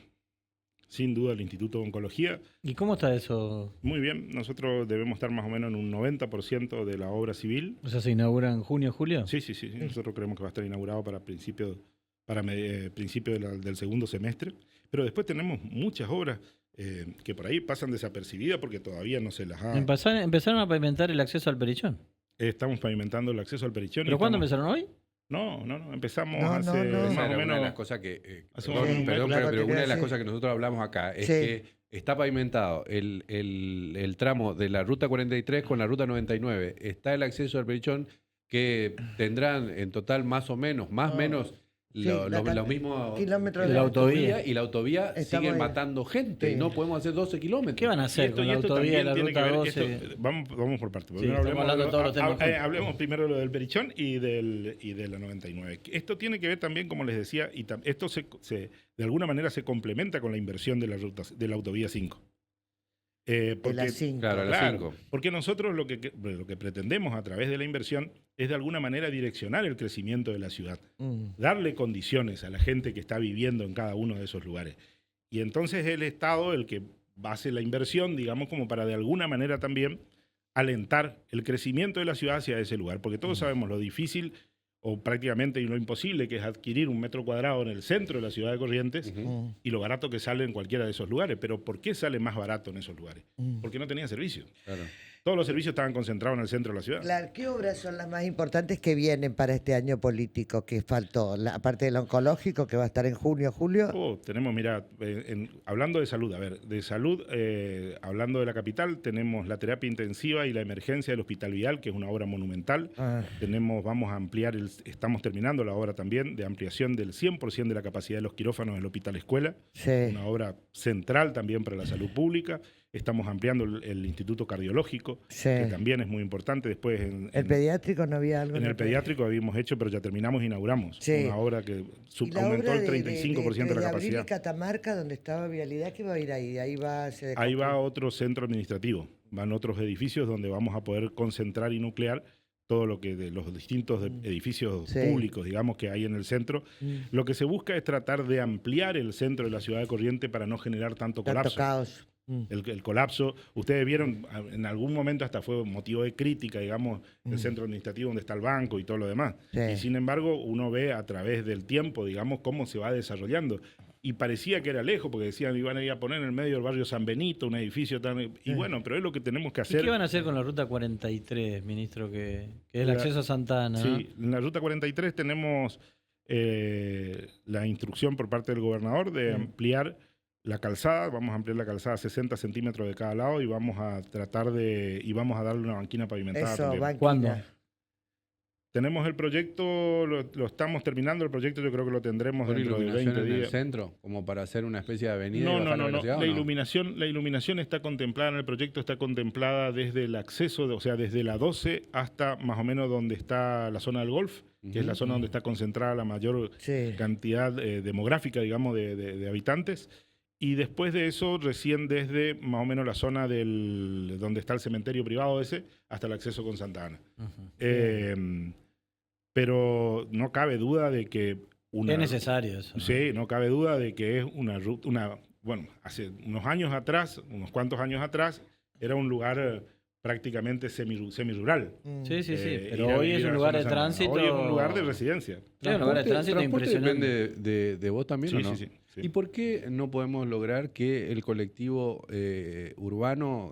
Sin duda, el Instituto de Oncología. ¿Y cómo está eso? Muy bien, nosotros debemos estar más o menos en un 90% de la obra civil. O sea, ¿se inaugura en junio, julio? Sí. Nosotros creemos que va a estar inaugurado para principio del segundo semestre. Pero después tenemos muchas obras que por ahí pasan desapercibidas porque todavía no se las ha... Empezaron a pavimentar el acceso al Perichón. Estamos pavimentando el acceso al Perichón. ¿Pero cuándo empezaron hoy? No, empezamos No, hace no. más Esa o era una de menos... las cosas que... hace perdón, un mes, perdón, claro, pero te una de quería las decir. cosas que nosotros hablamos acá es Sí. que está pavimentado el tramo de la Ruta 43 con la Ruta 99. Está el acceso al Perichón que tendrán en total más o menos, más o menos los mismos kilómetros de la y la autovía Estamos sigue ahí. matando gente y Sí. no podemos hacer 12 kilómetros. ¿Qué van a hacer con la autovía y la también tiene ruta que ver- 12? vamos por partes. Sí, estamos hablando de todos los temas juntos. Hablemos primero de lo del Perichón y de la 99. Esto tiene que ver también, como les decía, y esto de alguna manera se complementa con la inversión de de la autovía 5. De las 5. Claro, a las Claro, 5. porque nosotros lo que pretendemos a través de la inversión es de alguna manera direccionar el crecimiento de la ciudad, darle condiciones a la gente que está viviendo en cada uno de esos lugares. Y entonces el Estado el que hace la inversión, digamos, como para de alguna manera también alentar el crecimiento de la ciudad hacia ese lugar, porque todos sabemos lo difícil o prácticamente lo imposible que es adquirir un metro cuadrado en el centro de la ciudad de Corrientes y lo barato que sale en cualquiera de esos lugares. Pero ¿por qué sale más barato en esos lugares? Porque no tenía servicios. Claro. Todos los servicios estaban concentrados en el centro de la ciudad. Claro, ¿qué obras son las más importantes que vienen para este año político que faltó? Aparte del oncológico, que va a estar en junio, julio. Tenemos, mira, hablando de salud, hablando de la capital, tenemos la terapia intensiva y la emergencia del Hospital Vial, que es una obra monumental. Vamos a ampliar, estamos terminando la obra también de ampliación del 100% de la capacidad de los quirófanos del Hospital Escuela. Sí. Una obra central también para la salud pública. Estamos ampliando el Instituto Cardiológico, Sí. que también es muy importante. Después ¿El pediátrico no había algo? en el pediátrico habíamos hecho, pero ya terminamos, inauguramos. Sí. Una obra que ¿Y la aumentó obra el 35% de la Abril capacidad. y Catamarca, donde estaba Vialidad, ¿qué va a ir ahí? Ahí va Ahí va otro centro administrativo, van otros edificios donde vamos a poder concentrar y nuclear todo lo que de los distintos edificios Sí. públicos, digamos, que hay en el centro. Lo que se busca es tratar de ampliar el centro de la ciudad de Corrientes para no generar tanto Tanto colapso. caos. El colapso, ustedes vieron, en algún momento hasta fue motivo de crítica, digamos, el centro administrativo donde está el banco y todo lo demás. Sí. Y sin embargo, uno ve a través del tiempo, digamos, cómo se va desarrollando. Y parecía que era lejos, porque decían iban a ir a poner en el medio del barrio San Benito, un edificio tan... Y bueno, pero es lo que tenemos que ¿Y hacer. qué van a hacer con la ruta 43, ministro? Que es el La- acceso a Santa Ana, ¿no? Sí, en la ruta 43 tenemos la instrucción por parte del gobernador de ampliar la calzada. Vamos a ampliar la calzada a 60 centímetros de cada lado y vamos a vamos a darle una banquina pavimentada Eso, también. banquina. ¿Cuándo? Tenemos el proyecto, lo estamos terminando, el proyecto yo creo que lo tendremos ¿Con dentro de iluminación 20 en el días. centro? ¿Como para hacer una especie de avenida y No, bajar la no. velocidad, o La iluminación está contemplada en el proyecto, está contemplada desde el acceso, o sea, desde la 12 hasta más o menos donde está la zona del golf, que es la zona donde está concentrada la mayor Sí. cantidad demográfica, digamos, de habitantes. Y después de eso, recién desde más o menos la zona donde está el cementerio privado ese, hasta el acceso con Santa Ana. Pero no cabe duda de que Es necesario eso, ¿no? Sí, no cabe duda de que es bueno, hace unos años atrás, unos cuantos años atrás, era un lugar prácticamente semirural. Sí, sí, sí. Ir Pero a hoy vivir es a un la lugar zona de Santa Ana. tránsito. Hoy es un lugar de residencia. Sí, un lugar de tránsito ¿Transporte impresionante. depende de vos también Sí, o no? sí. ¿Y por qué no podemos lograr que el colectivo urbano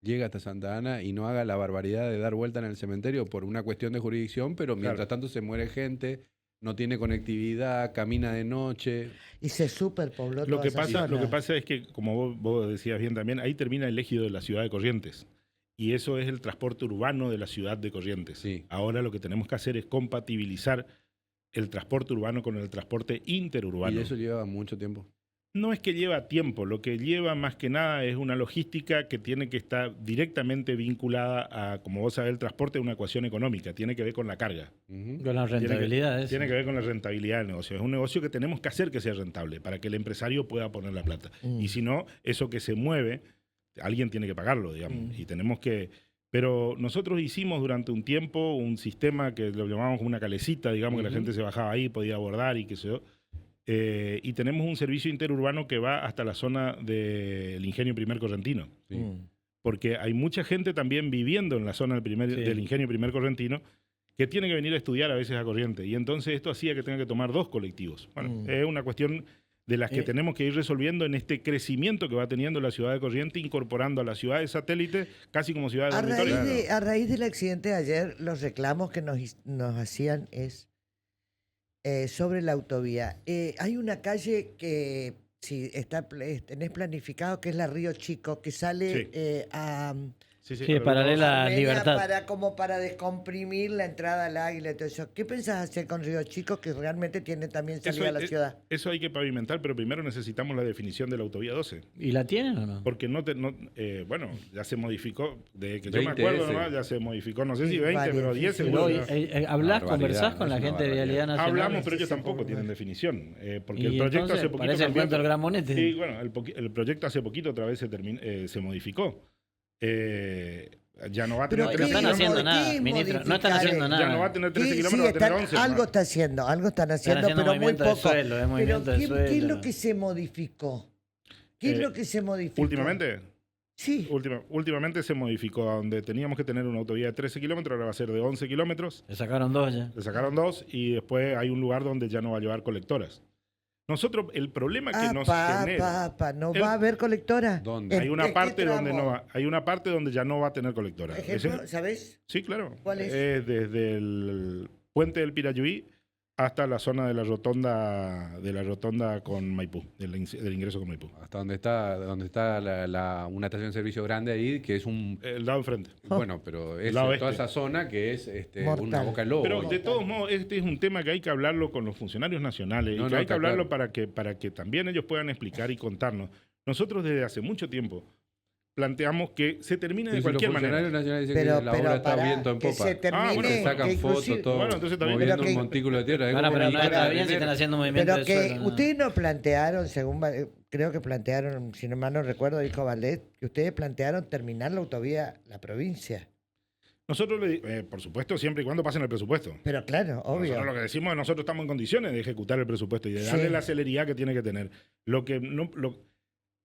llegue hasta Santa Ana y no haga la barbaridad de dar vuelta en el cementerio por una cuestión de jurisdicción, pero mientras tanto se muere gente, no tiene conectividad, camina de noche? Y se superpobló Lo toda que esa pasa zona. es que, como vos decías bien también, ahí termina el ejido de la ciudad de Corrientes. Y eso es el transporte urbano de la ciudad de Corrientes. Sí. Ahora lo que tenemos que hacer es compatibilizar el transporte urbano con el transporte interurbano. Y eso lleva mucho tiempo. No es que lleva tiempo, lo que lleva más que nada es una logística que tiene que estar directamente vinculada a, como vos sabés, el transporte es una ecuación económica, tiene que ver con la carga. Ujú. Con la rentabilidad. eso. Tiene que ver con la rentabilidad del negocio. Es un negocio que tenemos que hacer que sea rentable para que el empresario pueda poner la plata. Y si no, eso que se mueve, alguien tiene que pagarlo, digamos. Y tenemos que... Pero nosotros hicimos durante un tiempo un sistema que lo llamábamos como una calecita, digamos, que la gente se bajaba ahí, podía abordar y qué sé yo. Y tenemos un servicio interurbano que va hasta la zona del Ingenio Primer Correntino. Sí. Porque hay mucha gente también viviendo en la zona del Ingenio Primer Correntino que tiene que venir a estudiar a veces a Corrientes. Y entonces esto hacía que tenga que tomar dos colectivos. Bueno, es una cuestión de las que tenemos que ir resolviendo en este crecimiento que va teniendo la ciudad de Corrientes, incorporando a la ciudad de satélite casi como ciudad de dormitorio. A raíz del accidente de ayer, los reclamos que nos hacían es sobre la autovía. Hay una calle que, si tenés planificado, que es la Río Chico, que sale Sí. Sí, Sí, es paralela a Armenia Libertad. como para descomprimir la entrada al Águila y todo eso. ¿Qué pensás hacer con Río Chico, que realmente tiene también salida a la ciudad? Eso hay que pavimentar, pero primero necesitamos la definición de la autovía 12. ¿Y la tienen o no? Porque bueno, ya se modificó, de que yo me 20 acuerdo ese. nomás, ya se modificó, no sé si Sí, 20, varios, pero sí, 10 sí. seguro. Pero, ya. ¿hablás, Barbaridad, conversás con es la una gente de barbaridad. Vialidad Nacional? Hablamos, pero ellos Sí, tampoco sí, tienen sí. definición. Porque Y el proyecto entonces hace poquito parece el cambió cuento del gran monete. Sí, bueno, el proyecto hace poquito otra vez se modificó. Ya no va a tener Pero No 13 están haciendo kilómetros. nada, ¿qué ministro. No están modificar? haciendo nada. Ya no va a tener 13 Sí, kilómetros, sí, va a tener están- 11. algo nomás. está haciendo, pero muy movimiento de poco. suelo, Pero movimiento de ¿qué es suelo. lo que se modificó? ¿Qué es Eh, lo que se modificó? Últimamente, Sí. últimamente se modificó a donde teníamos que tener una autovía de 13 kilómetros, ahora va a ser de 11 kilómetros. Le sacaron 2 ya. Le sacaron 2 y después hay un lugar donde ya no va a llevar colectoras. Nosotros, el problema que nos genera... ¿No el- va a haber colectora? ¿Dónde? Hay una ¿En qué parte donde tramo? no va, hay una parte donde ya no va a tener colectora. Ejemplo, Ese- ¿sabes? sí, claro. ¿Cuál es? Desde el puente del Pirayuí hasta la zona de la rotonda con Maipú, del ingreso con Maipú. Hasta donde está una estación de servicio grande ahí, que es un... El lado enfrente. Bueno, pero es Lado toda este. esa zona que es Mortal. una boca de lobo. Pero de todos modos, este es un tema que hay que hablarlo con los funcionarios nacionales No, y que no, hay que está hablarlo claro. para que también ellos puedan explicar y contarnos. Nosotros desde hace mucho tiempo planteamos que se termine de Y si los cualquier funcionarios manera. nacionales dicen Pero, que la obra está pará, viento en que popa. se termine, bueno, Se sacan que fotos, inclusive- todo, Bueno, entonces está bien. moviendo Pero un que- montículo de tierra. Es Ahora, como pero que no para está bien si dinero. están haciendo movimiento Pero de que suelo. ¿no? ustedes no plantearon, creo que plantearon, si no mal no recuerdo, dijo Valdés, que ustedes plantearon terminar la autovía, la provincia. Nosotros, por supuesto, siempre y cuando pasen el presupuesto. Pero claro, obvio. Nosotros lo que decimos es que nosotros estamos en condiciones de ejecutar el presupuesto y de darle Sí. la celeridad que tiene que tener.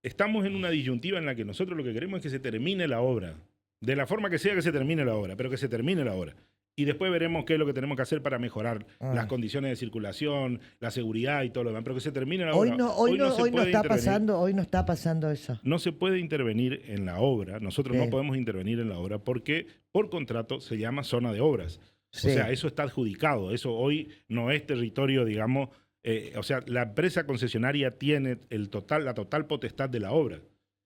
Estamos en una disyuntiva en la que nosotros lo que queremos es que se termine la obra. De la forma que sea que se termine la obra, pero que se termine la obra. Y después veremos qué es lo que tenemos que hacer para mejorar las condiciones de circulación, la seguridad y todo lo demás. Pero que se termine la Hoy obra. no se está puede intervenir. pasando, hoy no está pasando eso. No se puede intervenir en la obra. Nosotros Sí. no podemos intervenir en la obra porque por contrato se llama zona de obras. Sí. O sea, eso está adjudicado. Eso hoy no es territorio, digamos. O sea, la empresa concesionaria tiene la total potestad de la obra.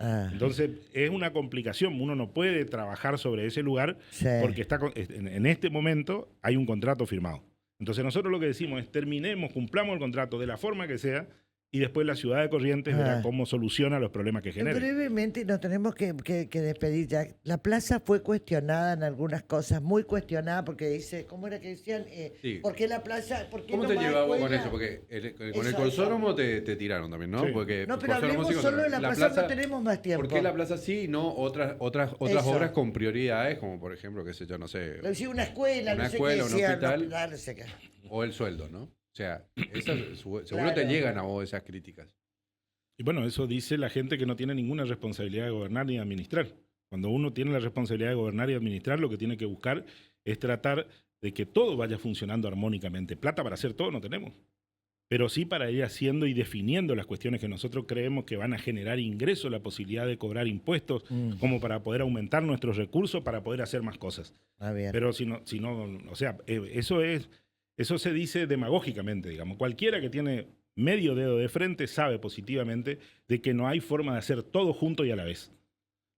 Ah, Entonces, es una complicación. Uno no puede trabajar sobre ese lugar sí. porque en este momento hay un contrato firmado. Entonces, nosotros lo que decimos es terminemos, cumplamos el contrato de la forma que sea y después la ciudad de Corrientes verá cómo soluciona los problemas que genera. Brevemente nos tenemos que despedir ya. La plaza fue cuestionada en algunas cosas, muy cuestionada, porque dice, ¿cómo era que decían? Sí. ¿Por qué la plaza? ¿Por qué ¿Cómo no te más llevas vos con escuela? eso? Porque con el Eso, Colsóromo te tiraron también, ¿no? Sí. Porque No, pero Colsóromo hablemos sí, solo de la la plaza, no tenemos más tiempo. ¿Por qué la plaza sí y no otras Eso. obras con prioridades, como por ejemplo, qué sé yo, no sé, Le decía una escuela, Una no sé escuela, qué un decían, hospital. no sé qué. o el sueldo, ¿no? O sea, seguro Claro. te llegan a vos esas críticas. Y bueno, eso dice la gente que no tiene ninguna responsabilidad de gobernar ni de administrar. Cuando uno tiene la responsabilidad de gobernar y administrar, lo que tiene que buscar es tratar de que todo vaya funcionando armónicamente. Plata para hacer todo no tenemos, pero sí para ir haciendo y definiendo las cuestiones que nosotros creemos que van a generar ingresos, la posibilidad de cobrar impuestos, como para poder aumentar nuestros recursos, para poder hacer más cosas. Ah, bien. Pero si no, o sea, eso se dice demagógicamente, digamos. Cualquiera que tiene medio dedo de frente sabe positivamente de que no hay forma de hacer todo junto y a la vez.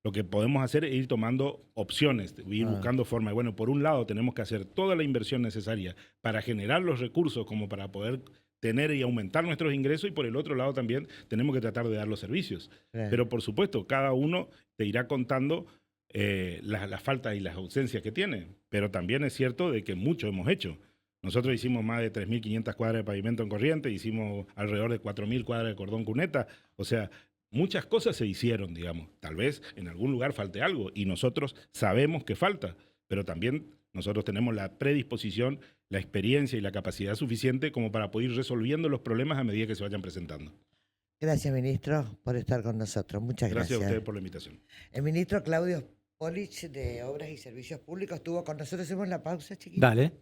Lo que podemos hacer es ir tomando opciones, ir buscando formas. Y bueno, por un lado tenemos que hacer toda la inversión necesaria para generar los recursos como para poder tener y aumentar nuestros ingresos y por el otro lado también tenemos que tratar de dar los servicios. Claro. Pero por supuesto, cada uno te irá contando las faltas y las ausencias que tiene. Pero también es cierto de que mucho hemos hecho. Nosotros hicimos más de 3.500 cuadras de pavimento en Corrientes, hicimos alrededor de 4.000 cuadras de cordón cuneta. O sea, muchas cosas se hicieron, digamos. Tal vez en algún lugar falte algo y nosotros sabemos que falta, pero también nosotros tenemos la predisposición, la experiencia y la capacidad suficiente como para poder ir resolviendo los problemas a medida que se vayan presentando. Gracias, ministro, por estar con nosotros. Muchas Gracias gracias. a ustedes por la invitación. El ministro Claudio Polich, de Obras y Servicios Públicos, estuvo con nosotros. Hacemos la pausa, chiquitos. Dale.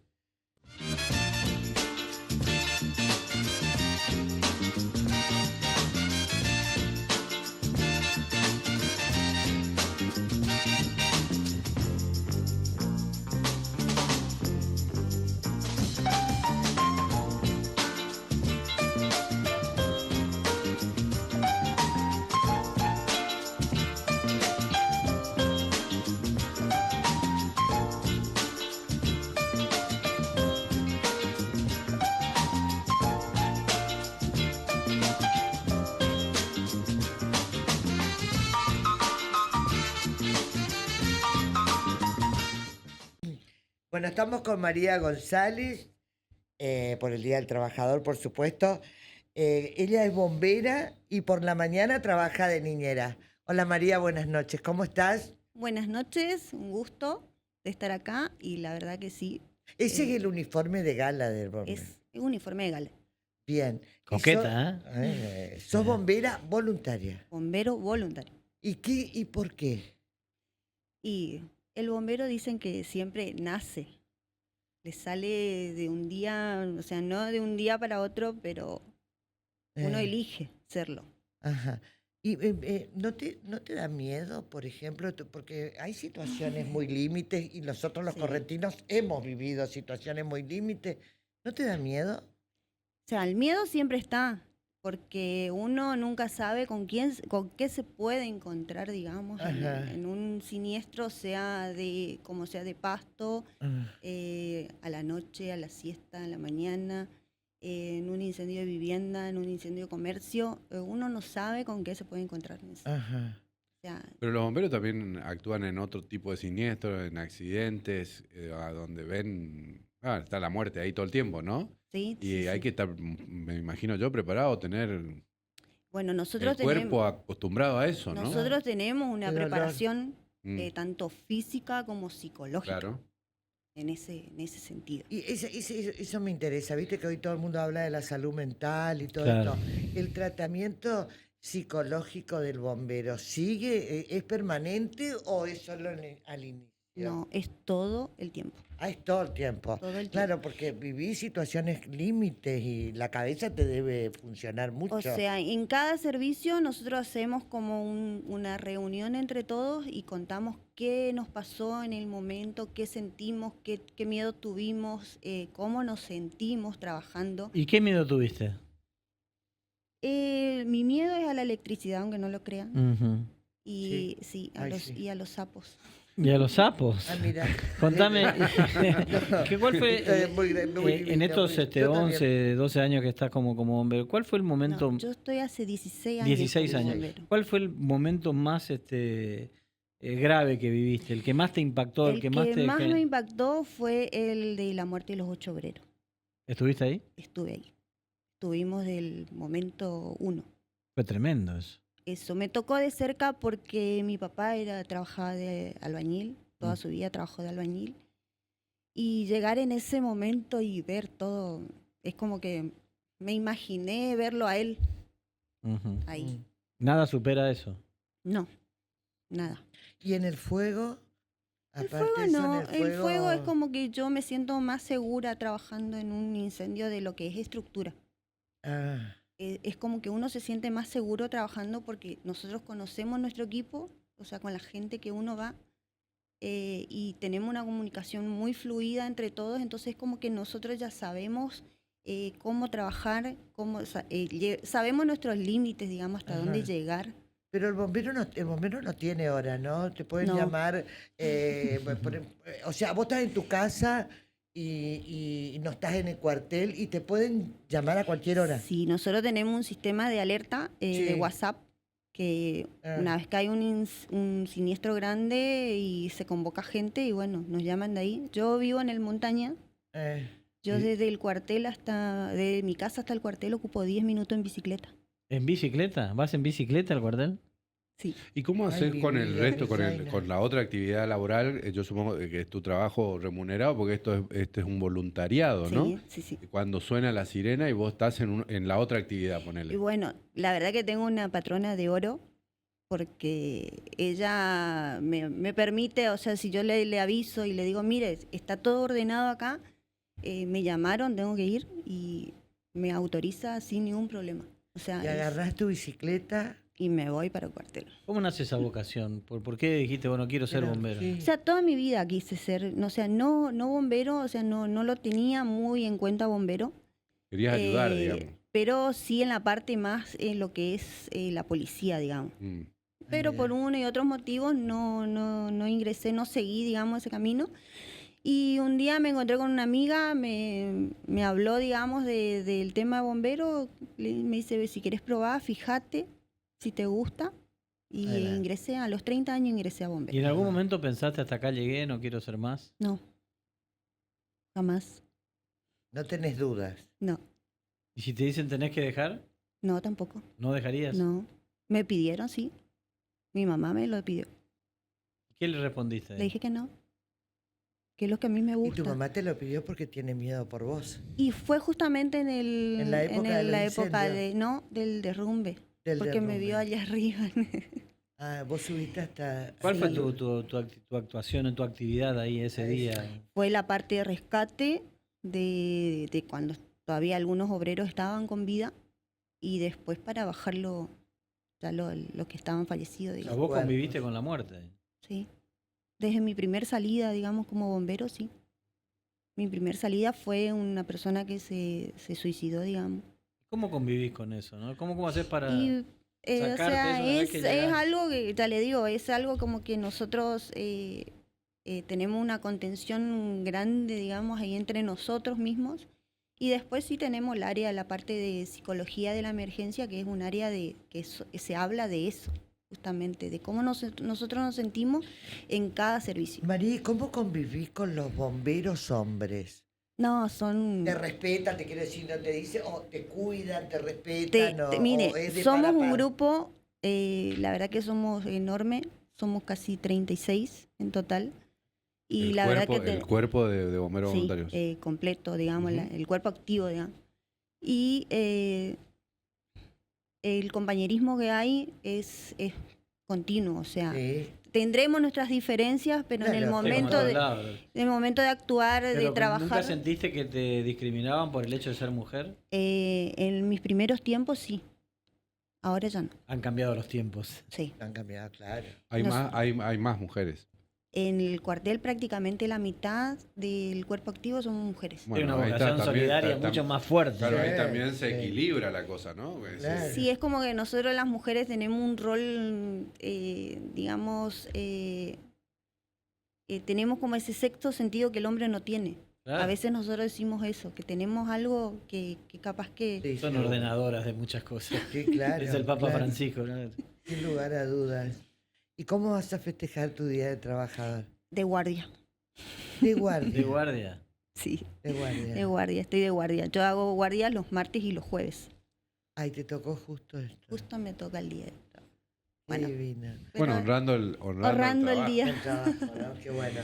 Bueno, estamos con María González, por el Día del Trabajador, por supuesto. Ella es bombera y por la mañana trabaja de niñera. Hola María, buenas noches. ¿Cómo estás? Buenas noches, un gusto de estar acá y la verdad que sí, Ese es el uniforme de gala del bombero. es un uniforme de gala. Bien. Y Coqueta, sos bombera voluntaria. Bombero voluntario. ¿Y por qué? Y el bombero dicen que siempre nace, le sale de un día, o sea, no de un día para otro, pero uno Eh, elige serlo. Ajá. ¿Y no te da miedo, por ejemplo? Porque hay situaciones muy límites y nosotros los Sí. correntinos hemos vivido situaciones muy límites. ¿No te da miedo? O sea, el miedo siempre está, porque uno nunca sabe con qué se puede encontrar, digamos, Ajá. en un siniestro, como sea de pasto, a la noche, a la siesta, a la mañana, en un incendio de vivienda, en un incendio de comercio, uno no sabe con qué se puede encontrar. Ajá. O sea, Pero los bomberos también actúan en otro tipo de siniestros, en accidentes, a donde ven, está la muerte ahí todo el tiempo, ¿no? sí, Y sí, hay sí. que estar, me imagino yo, preparado, tener Bueno, el cuerpo acostumbrado a eso, ¿no? nosotros tenemos una El olor. preparación Mm, tanto física como psicológica claro. en ese sentido. Y eso me interesa, viste que hoy todo el mundo habla de la salud mental y todo Claro. esto. ¿El tratamiento psicológico del bombero sigue? ¿Es permanente o es solo al inicio? No, es todo el tiempo. Ah, es todo el tiempo. Todo el Claro, porque viví situaciones límites y la cabeza te debe funcionar mucho. O sea, en cada servicio nosotros hacemos como una reunión entre todos y contamos qué nos pasó en el momento, qué sentimos, qué miedo tuvimos, cómo nos sentimos trabajando. ¿Y qué miedo tuviste? Mi miedo es a la electricidad, aunque no lo crean. Ujú. Y sí, Ay, sí. y a los sapos. ¿Y a los sapos? Ah, mira. Contame, ¿cuál fue Muy en lindo, estos muy- yo también. 11, 12 años que estás como bombero? ¿Cuál fue el momento, No, yo estoy hace 16 años. 16 como años, bombero. cuál fue el momento más grave que viviste? ¿El que más te impactó? ¿El, El que más te... me impactó fue el de la muerte de los 8 obreros. ¿Estuviste ahí? Estuve ahí. Estuvimos del momento 1. Fue tremendo eso. Eso me tocó de cerca porque mi papá trabajaba de albañil, toda su vida trabajó de albañil. Y llegar en ese momento y ver todo, es como que me imaginé verlo a él Ujú. ahí. Nada supera eso. No, nada. ¿Y en el fuego? El Aparte fuego de eso, no, en el fuego es como que yo me siento más segura trabajando en un incendio de lo que es estructura. Ah, Es como que uno se siente más seguro trabajando porque nosotros conocemos nuestro equipo, o sea, con la gente que uno va, y tenemos una comunicación muy fluida entre todos, entonces como que nosotros ya sabemos cómo trabajar, sabemos nuestros límites, digamos, hasta dónde Ajá. llegar. pero el bombero no tiene hora, ¿no? Te pueden No. llamar, o sea, vos estás en tu casa y no estás en el cuartel y te pueden llamar a cualquier hora. Sí, nosotros tenemos un sistema de alerta Sí. de WhatsApp que Ah. una vez que hay un siniestro grande y se convoca gente y bueno, nos llaman de ahí. Yo vivo en el montaña. Eh, Yo Y- desde el cuartel de mi casa hasta el cuartel ocupo 10 minutos en bicicleta. ¿En bicicleta? ¿Vas en bicicleta al cuartel? Sí. ¿Y cómo Ay, haces mi con el vida, resto, Zaina. con la otra actividad laboral? Yo supongo que es tu trabajo remunerado, porque este es un voluntariado, ¿no? Sí, sí, sí. Cuando suena la sirena y vos estás en la otra actividad, Y ponele. bueno, la verdad que tengo una patrona de oro porque ella me permite, o sea, si yo le aviso y le digo, mire, está todo ordenado acá, me llamaron, tengo que ir y me autoriza sin ningún problema. O sea, y agarrás tu bicicleta. y me voy para el cuartel. ¿Cómo nace esa vocación? ¿Por qué dijiste, bueno, quiero ser Pero, bombero? sí. O sea, toda mi vida quise ser, no, o sea, no bombero, o sea, no lo tenía muy en cuenta bombero. Querías ayudar, Eh, digamos. Pero sí en la parte más lo que es la policía, digamos. Mm. Pero ya. por uno y otros motivos no ingresé, no seguí, digamos, ese camino. Y un día me encontré con una amiga, me habló, digamos, del tema de bombero. Me dice, si quieres probar, fíjate si te gusta. Y Adelante. ingresé, a los 30 años ingresé a ¿Y bombero. en algún momento pensaste, hasta acá llegué, no quiero ser más? No, Jamás. No tenés dudas. No, ¿Y si te dicen tenés que dejar? no tampoco. ¿No dejarías? No. Me pidieron, sí. Mi mamá me lo pidió. ¿Qué le respondiste? Le dije que no. Que es lo que a mí me Y tu gusta. mamá te lo pidió porque tiene miedo por vos. Y fue justamente En la época de los la época incendios. no, del derrumbe. Del Porque me vio derrumbe. allá arriba. Ah, vos subiste hasta... ¿Cuál fue Sí. tu actuación en tu actividad ahí ese día? Fue la parte de rescate de cuando todavía algunos obreros estaban con vida y después para bajarlo, ya lo que estaban fallecidos, O sea, digamos. vos cuerpos. conviviste con la muerte. Sí. Desde mi primer salida, digamos, como bombero, sí. Mi primer salida fue una persona que se suicidó, digamos. ¿Cómo convivís con eso? ¿No? ¿Cómo haces para...? Y, o sacarte sea, eso una vez que es llegás? algo que, ya le digo, es algo como que nosotros tenemos una contención grande, digamos, ahí entre nosotros mismos. Y después sí tenemos el área, la parte de psicología de la emergencia, que es un área que se habla de eso, justamente, de cómo nosotros nos sentimos en cada servicio. María, ¿cómo convivís con los bomberos hombres? No, son... ¿Te respetan, te quiero decir, no te dicen, o te cuidan, te respetan? Mire, o es de somos par a un par? grupo, la verdad que somos enorme, somos casi 36 en total. Y el la cuerpo, verdad que el cuerpo de bomberos sí, voluntarios. completo, digamos, Ujú. el cuerpo activo, digamos. Y el compañerismo que hay es continuo, o sea, Sí. tendremos nuestras diferencias, pero en el Claro, Sí, como en momento todos de, lados. en el momento de actuar, Pero de ¿nunca trabajar, sentiste que te discriminaban por el hecho de ser mujer? en mis primeros tiempos sí, ahora ya no, Han cambiado los tiempos. sí. Han cambiado, claro. Hay, no más, sé. hay más mujeres. En el cuartel prácticamente la mitad del cuerpo activo somos mujeres. Hay una ahí está, vocación también solidaria está- mucho más fuerte. Claro, ahí Sí, también se sí. equilibra la cosa, ¿no? Porque Claro. Sí, es como que nosotros las mujeres tenemos un rol, digamos, tenemos como ese sexto sentido que el hombre no tiene. Claro. A veces nosotros decimos eso, que tenemos algo que capaz que... Sí, Son sí. ordenadoras de muchas cosas. Sí, claro. Es el Papa claro. Francisco, ¿no? Sin lugar a dudas. ¿Y cómo vas a festejar tu Día de Trabajador? De guardia, De guardia. De guardia. sí, De guardia. de guardia, estoy de guardia. Yo hago guardia los martes y los jueves. Ay, te tocó justo esto. Justo me toca el día de trabajo. Qué Bueno, divina. Bueno, pero- honrando el el trabajo. día. Buen trabajo, ¿no? Qué bueno.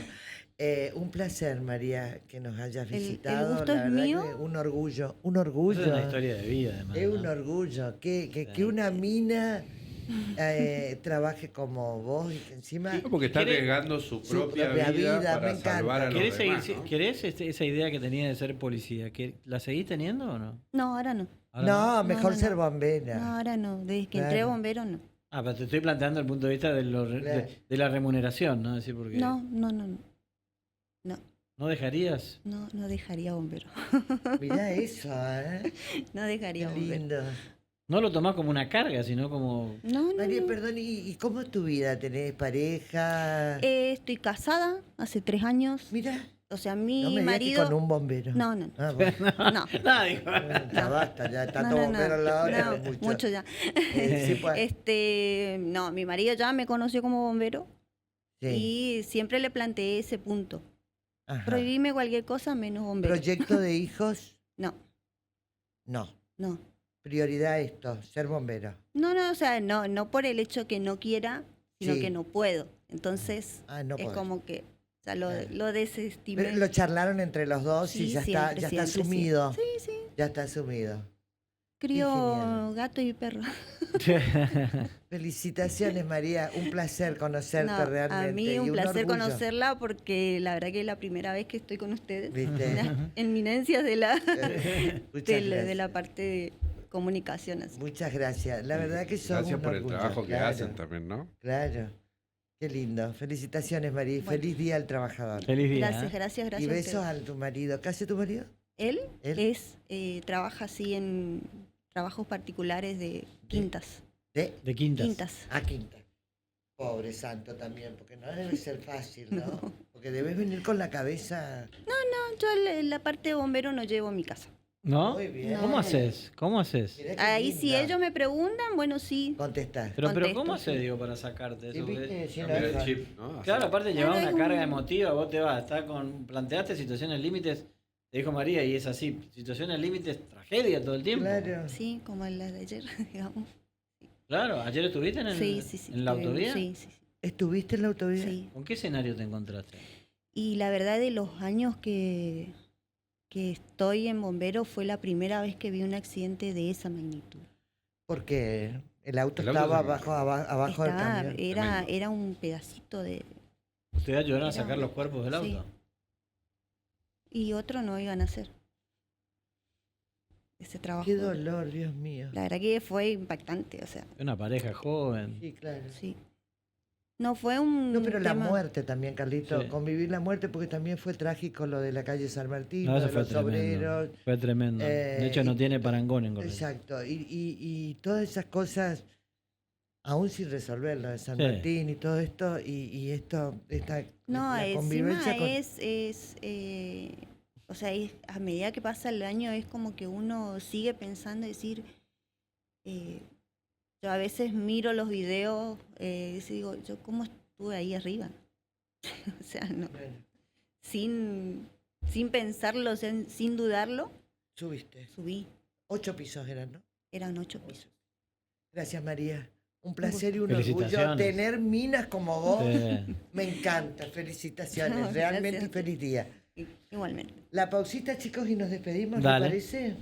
Un placer, María, que nos hayas El visitado. gusto La es verdad mío. que un orgullo, un Eso orgullo. es una historia de vida, además. Es ¿no? un orgullo que Sí. una mina trabaje como vos y que encima No, porque está ¿Quiere- arriesgando su su propia, propia vida, vida, para me encanta. salvar a los ¿Querés, demás, seguir- ¿no? querés esa idea que tenía de ser policía? ¿La seguís teniendo o no? No, ahora no. Ahora no, mejor no, ser no. bombera. No, ahora no. Desde que entré Claro. bombero, no. Ah, pero te estoy planteando el punto de vista de, Claro. de la remuneración, ¿no? Es decir, porque No, no, no, no. ¿no dejarías? No, no dejaría bombero. Mirá eso, ¿eh? No Qué dejaría bombero. lindo. No lo tomás como una carga, sino como... No, no, María, no. perdón, ¿y cómo es tu vida? ¿Tenés pareja? Estoy casada hace 3 años. Mira, O sea, mi no me digas que marido... con un bombero. No, no, no. Ah, bueno. No. No, digo, Ya basta, ya tanto No, no, bombero al lado, ya no, es mucho. mucho ya. Sí, pues, No, mi marido ya me conoció como bombero sí. y siempre le planteé ese punto. Ajá. Prohibirme cualquier cosa menos bombero. ¿Proyecto de hijos? No, No. no. Prioridad esto, ser bombero. No, no, o sea, no por el hecho que no quiera, sino Sí. que no puedo. Entonces, Ah, no es podés. como que, o sea, lo Claro. desestimé. Pero lo charlaron entre los dos y Sí, ya siempre, está siempre, sí. asumido. Sí, sí. Ya está asumido. Crío genial. gato y perro. Felicitaciones, María. Un placer conocerte No, realmente. a mí y un placer orgullo. conocerla porque la verdad que es la primera vez que estoy con ustedes. ¿Viste? Las eminencias de la, Muchas de gracias. la parte de comunicación. Así. Muchas gracias. La verdad que son Gracias un por el orgullo, trabajo que claro, hacen también, ¿no? Claro. Qué lindo. Felicitaciones, María. y Bueno. Feliz Día al Trabajador. Feliz día. Gracias, ¿eh? gracias, Y gracias. a besos ustedes. a tu marido. ¿Qué hace tu marido? Él, Él. trabaja así en trabajos particulares de quintas. De quintas. Quintas. A Quinta. Pobre santo también, porque no debe ser fácil, ¿no? Porque debes venir con la cabeza. No, yo la parte de bombero no llevo a mi casa. ¿No? Muy bien. ¿Cómo haces? ¿Cómo haces? Mirá qué Ahí si linda. ellos me preguntan, bueno, sí. Contestar. Pero Contesto, ¿cómo sí. haces, digo, para sacarte Y eso? viste, Porque- si no Cambiar es el fácil. chip, ¿no? Claro, aparte llevar Claro, una es carga un- emotiva, vos te vas, planteaste situaciones límites Te dijo María, y es así, situaciones límites, tragedia todo el tiempo. Claro. Sí, como la de ayer, digamos. Claro, ¿ayer estuviste Sí, en la estuvimos, autovía? Sí. ¿Estuviste en la autovía? Sí. ¿Con qué escenario te encontraste? Y la verdad, de los años que estoy en bombero, fue la primera vez que vi un accidente de esa magnitud. Porque el auto El auto estaba se- abajo del Estaba- camión. era un pedacito de... ¿Ustedes ayudaron a Era- sacar los cuerpos del sí. auto? Y otro no iban a hacer ese trabajo. Qué dolor, Dios mío. La verdad que fue impactante, o sea, Una pareja joven. Sí, claro. sí. No fue un No, pero la tema- muerte también, Carlito. Sí. Convivir la muerte porque también fue trágico lo de la calle San Martín, No, lo eso de fue los tremendo. obreros. Fue tremendo. De hecho, no y- tiene parangón en Corrientes. Exacto. Y todas esas cosas, aún sin resolver, lo de San Sí. Martín y todo esto, y esto, No, la encima convivencia con... o sea, a medida que pasa el año es como que uno sigue pensando y decir, yo a veces miro los videos y digo, yo cómo estuve ahí arriba. O sea, no, sin pensarlo, sin dudarlo, Subiste. subí. 8 pisos eran, ¿no? Eran 8 pisos. Gracias, María. Un placer y un orgullo. Felicitaciones. Tener minas como vos Sí. me encanta. Felicitaciones. No, Realmente gracias. feliz día. Igualmente. La pausita, chicos, y nos despedimos, Dale. ¿te parece?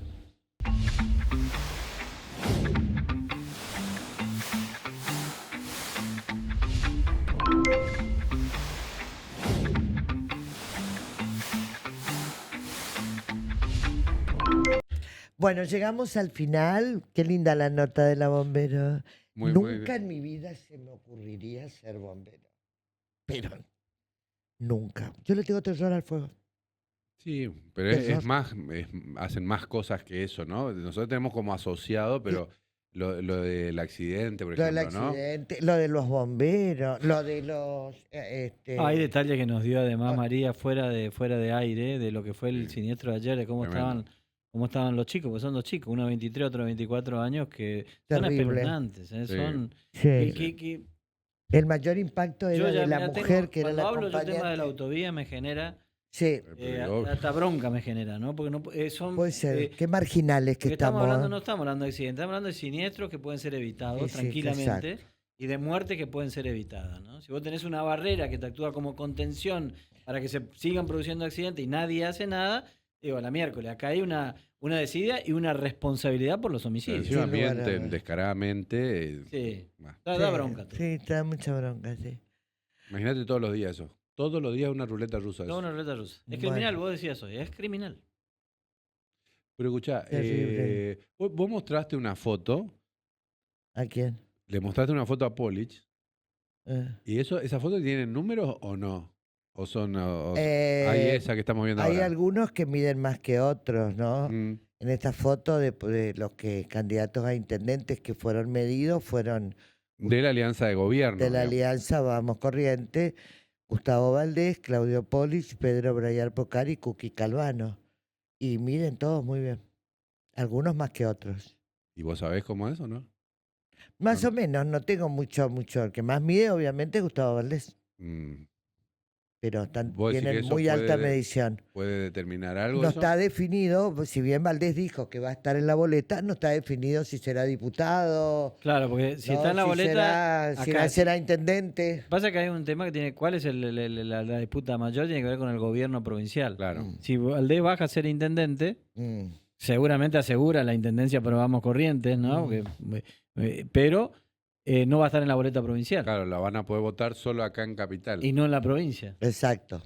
Bueno, llegamos al final. Qué linda la nota de la bombero. Muy, muy Nunca bien. en mi vida se me ocurriría ser bombero. Pero nunca. Yo le tengo terror al fuego. Sí, pero Terror. es más, hacen más cosas que eso, ¿no? Nosotros tenemos como asociado, pero lo del accidente, por Lo del ejemplo, ¿no? accidente, lo de los bomberos, lo de los... Hay detalles que nos dio además Ah. María fuera de aire, de lo que fue el Sí. siniestro de ayer, de Tremendo. cómo estaban los chicos, porque son dos chicos, uno de 23, otro de 24 años, que son Terrible. espeluznantes, ¿eh? Sí. Son... Sí. que El mayor impacto yo era ya, de la mirá, mujer que era cuando la hablo yo del tema de la acompañante. autovía me genera, Sí, Pero obvio. hasta bronca me genera, ¿no? Porque no, son... puede ser. eh, Qué marginales que porque estamos estamos. hablando, ¿eh? no estamos hablando de accidentes, estamos hablando de siniestros que pueden ser evitados Sí, sí, tranquilamente y de muertes que pueden ser evitadas, ¿no? Si vos tenés una barrera que te actúa como contención para que se sigan produciendo accidentes y nadie hace nada, digo, la miércoles, acá hay una desidia y una responsabilidad por los Pero homicidios. encima Sin lugar a mienten dudas. descaradamente. Sí, Bah, da bronca. todo. Sí, da mucha bronca, sí. Imagínate todos los días eso. Todos los días una ruleta rusa. Toda eso. una ruleta rusa. Es Bueno. criminal, vos decías hoy, es criminal. Pero escuchá, Terrible. vos mostraste una foto, ¿A quién? le mostraste una foto a Polich, Eh, ¿y esa foto tiene números o no? ¿O son, Eh, hay esa que estamos viendo hay ahora? algunos que miden más que otros, ¿no? Mm, En esta foto de los que candidatos a intendentes que fueron medidos fueron de la alianza de gobierno. de la digamos. Alianza Vamos Corriente, Gustavo Valdés, Claudio Polich, Pedro Brayar Pocar y Cuqui Calvano. Y miden todos muy bien. Algunos más que otros. ¿Y vos sabés cómo es o no? Más No. o menos, no tengo mucho. El que más mide, obviamente, es Gustavo Valdés. Mm, Pero ¿Vos decís que tienen eso muy alta puede- medición. ¿Puede determinar algo No eso? está definido, si bien Valdés dijo que va a estar en la boleta, no está definido si será diputado. Claro, porque si no, está en la boleta, si acá será intendente. pasa que hay un tema que tiene, ¿cuál es la disputa mayor? Tiene que ver con el gobierno provincial. Claro. Si Valdés baja a ser intendente, Mm. seguramente asegura la intendencia pero vamos Corrientes, ¿no? Porque, pero no va a estar en la boleta provincial Claro, la van a poder votar solo acá en Capital. y no en la provincia. Exacto.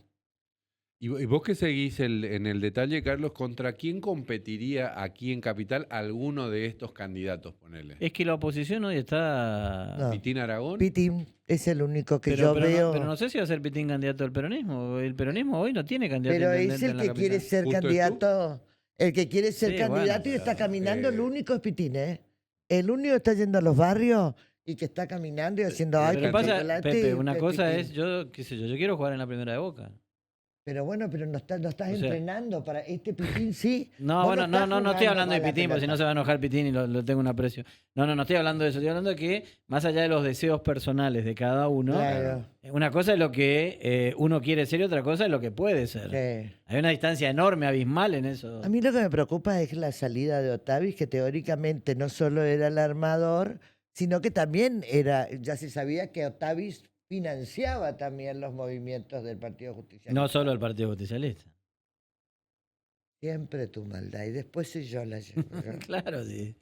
¿Y vos que seguís en el detalle, Carlos, contra quién competiría aquí en Capital alguno de estos candidatos, ponele? Es que la oposición hoy está... No. ¿Pitín Aragón? Pitín es el único que pero, yo pero veo. no, pero no sé si va a ser Pitín candidato del peronismo. El peronismo hoy no tiene candidato Pero a es intendente el en la que capital. quiere ser ¿Justo es tú? candidato. El que quiere ser Sí, candidato bueno, y está pero, caminando, el eh, único es Pitín, ¿eh? El único que está yendo a los barrios y que está caminando y haciendo ay, Pero con pasa, chocolate, Pepe, una cosa Pitín. es, yo qué sé yo quiero jugar en la primera de Boca. Pero bueno, pero no estás O sea- entrenando para este Pitín, sí. No, Vos bueno, estás no estoy jugando hablando de mal la Pitín, porque si no pelota. se va a enojar Pitín y lo tengo un aprecio. No estoy hablando de eso. Estoy hablando de que, más allá de los deseos personales de cada uno, Claro. una cosa es lo que uno quiere ser y otra cosa es lo que puede ser. Sí. Hay una distancia enorme, abismal en eso. A mí lo que me preocupa es la salida de Otavis, que teóricamente no solo era el armador, sino que también ya se sabía que Otavis financiaba también los movimientos del Partido Justicialista. No solo el Partido Justicialista. Siempre tu maldad. Y después soy yo la llevo. ¿no? Claro, sí.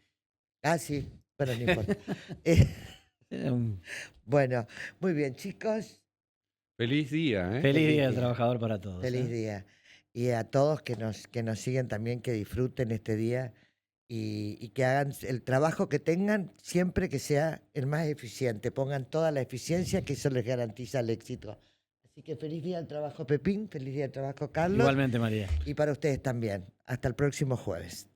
Ah, sí, pero no importa. Eh, Era un bueno, muy bien, chicos. Feliz día, ¿eh? feliz día del día. trabajador para todos. Feliz ¿eh? día. Y a todos que nos siguen también, que disfruten este día y que hagan el trabajo que tengan siempre que sea el más eficiente. Pongan toda la eficiencia, que eso les garantiza el éxito. Así que feliz día al trabajo, Pepín. Feliz día al trabajo, Carlos. Igualmente, María. Y para ustedes también. Hasta el próximo jueves.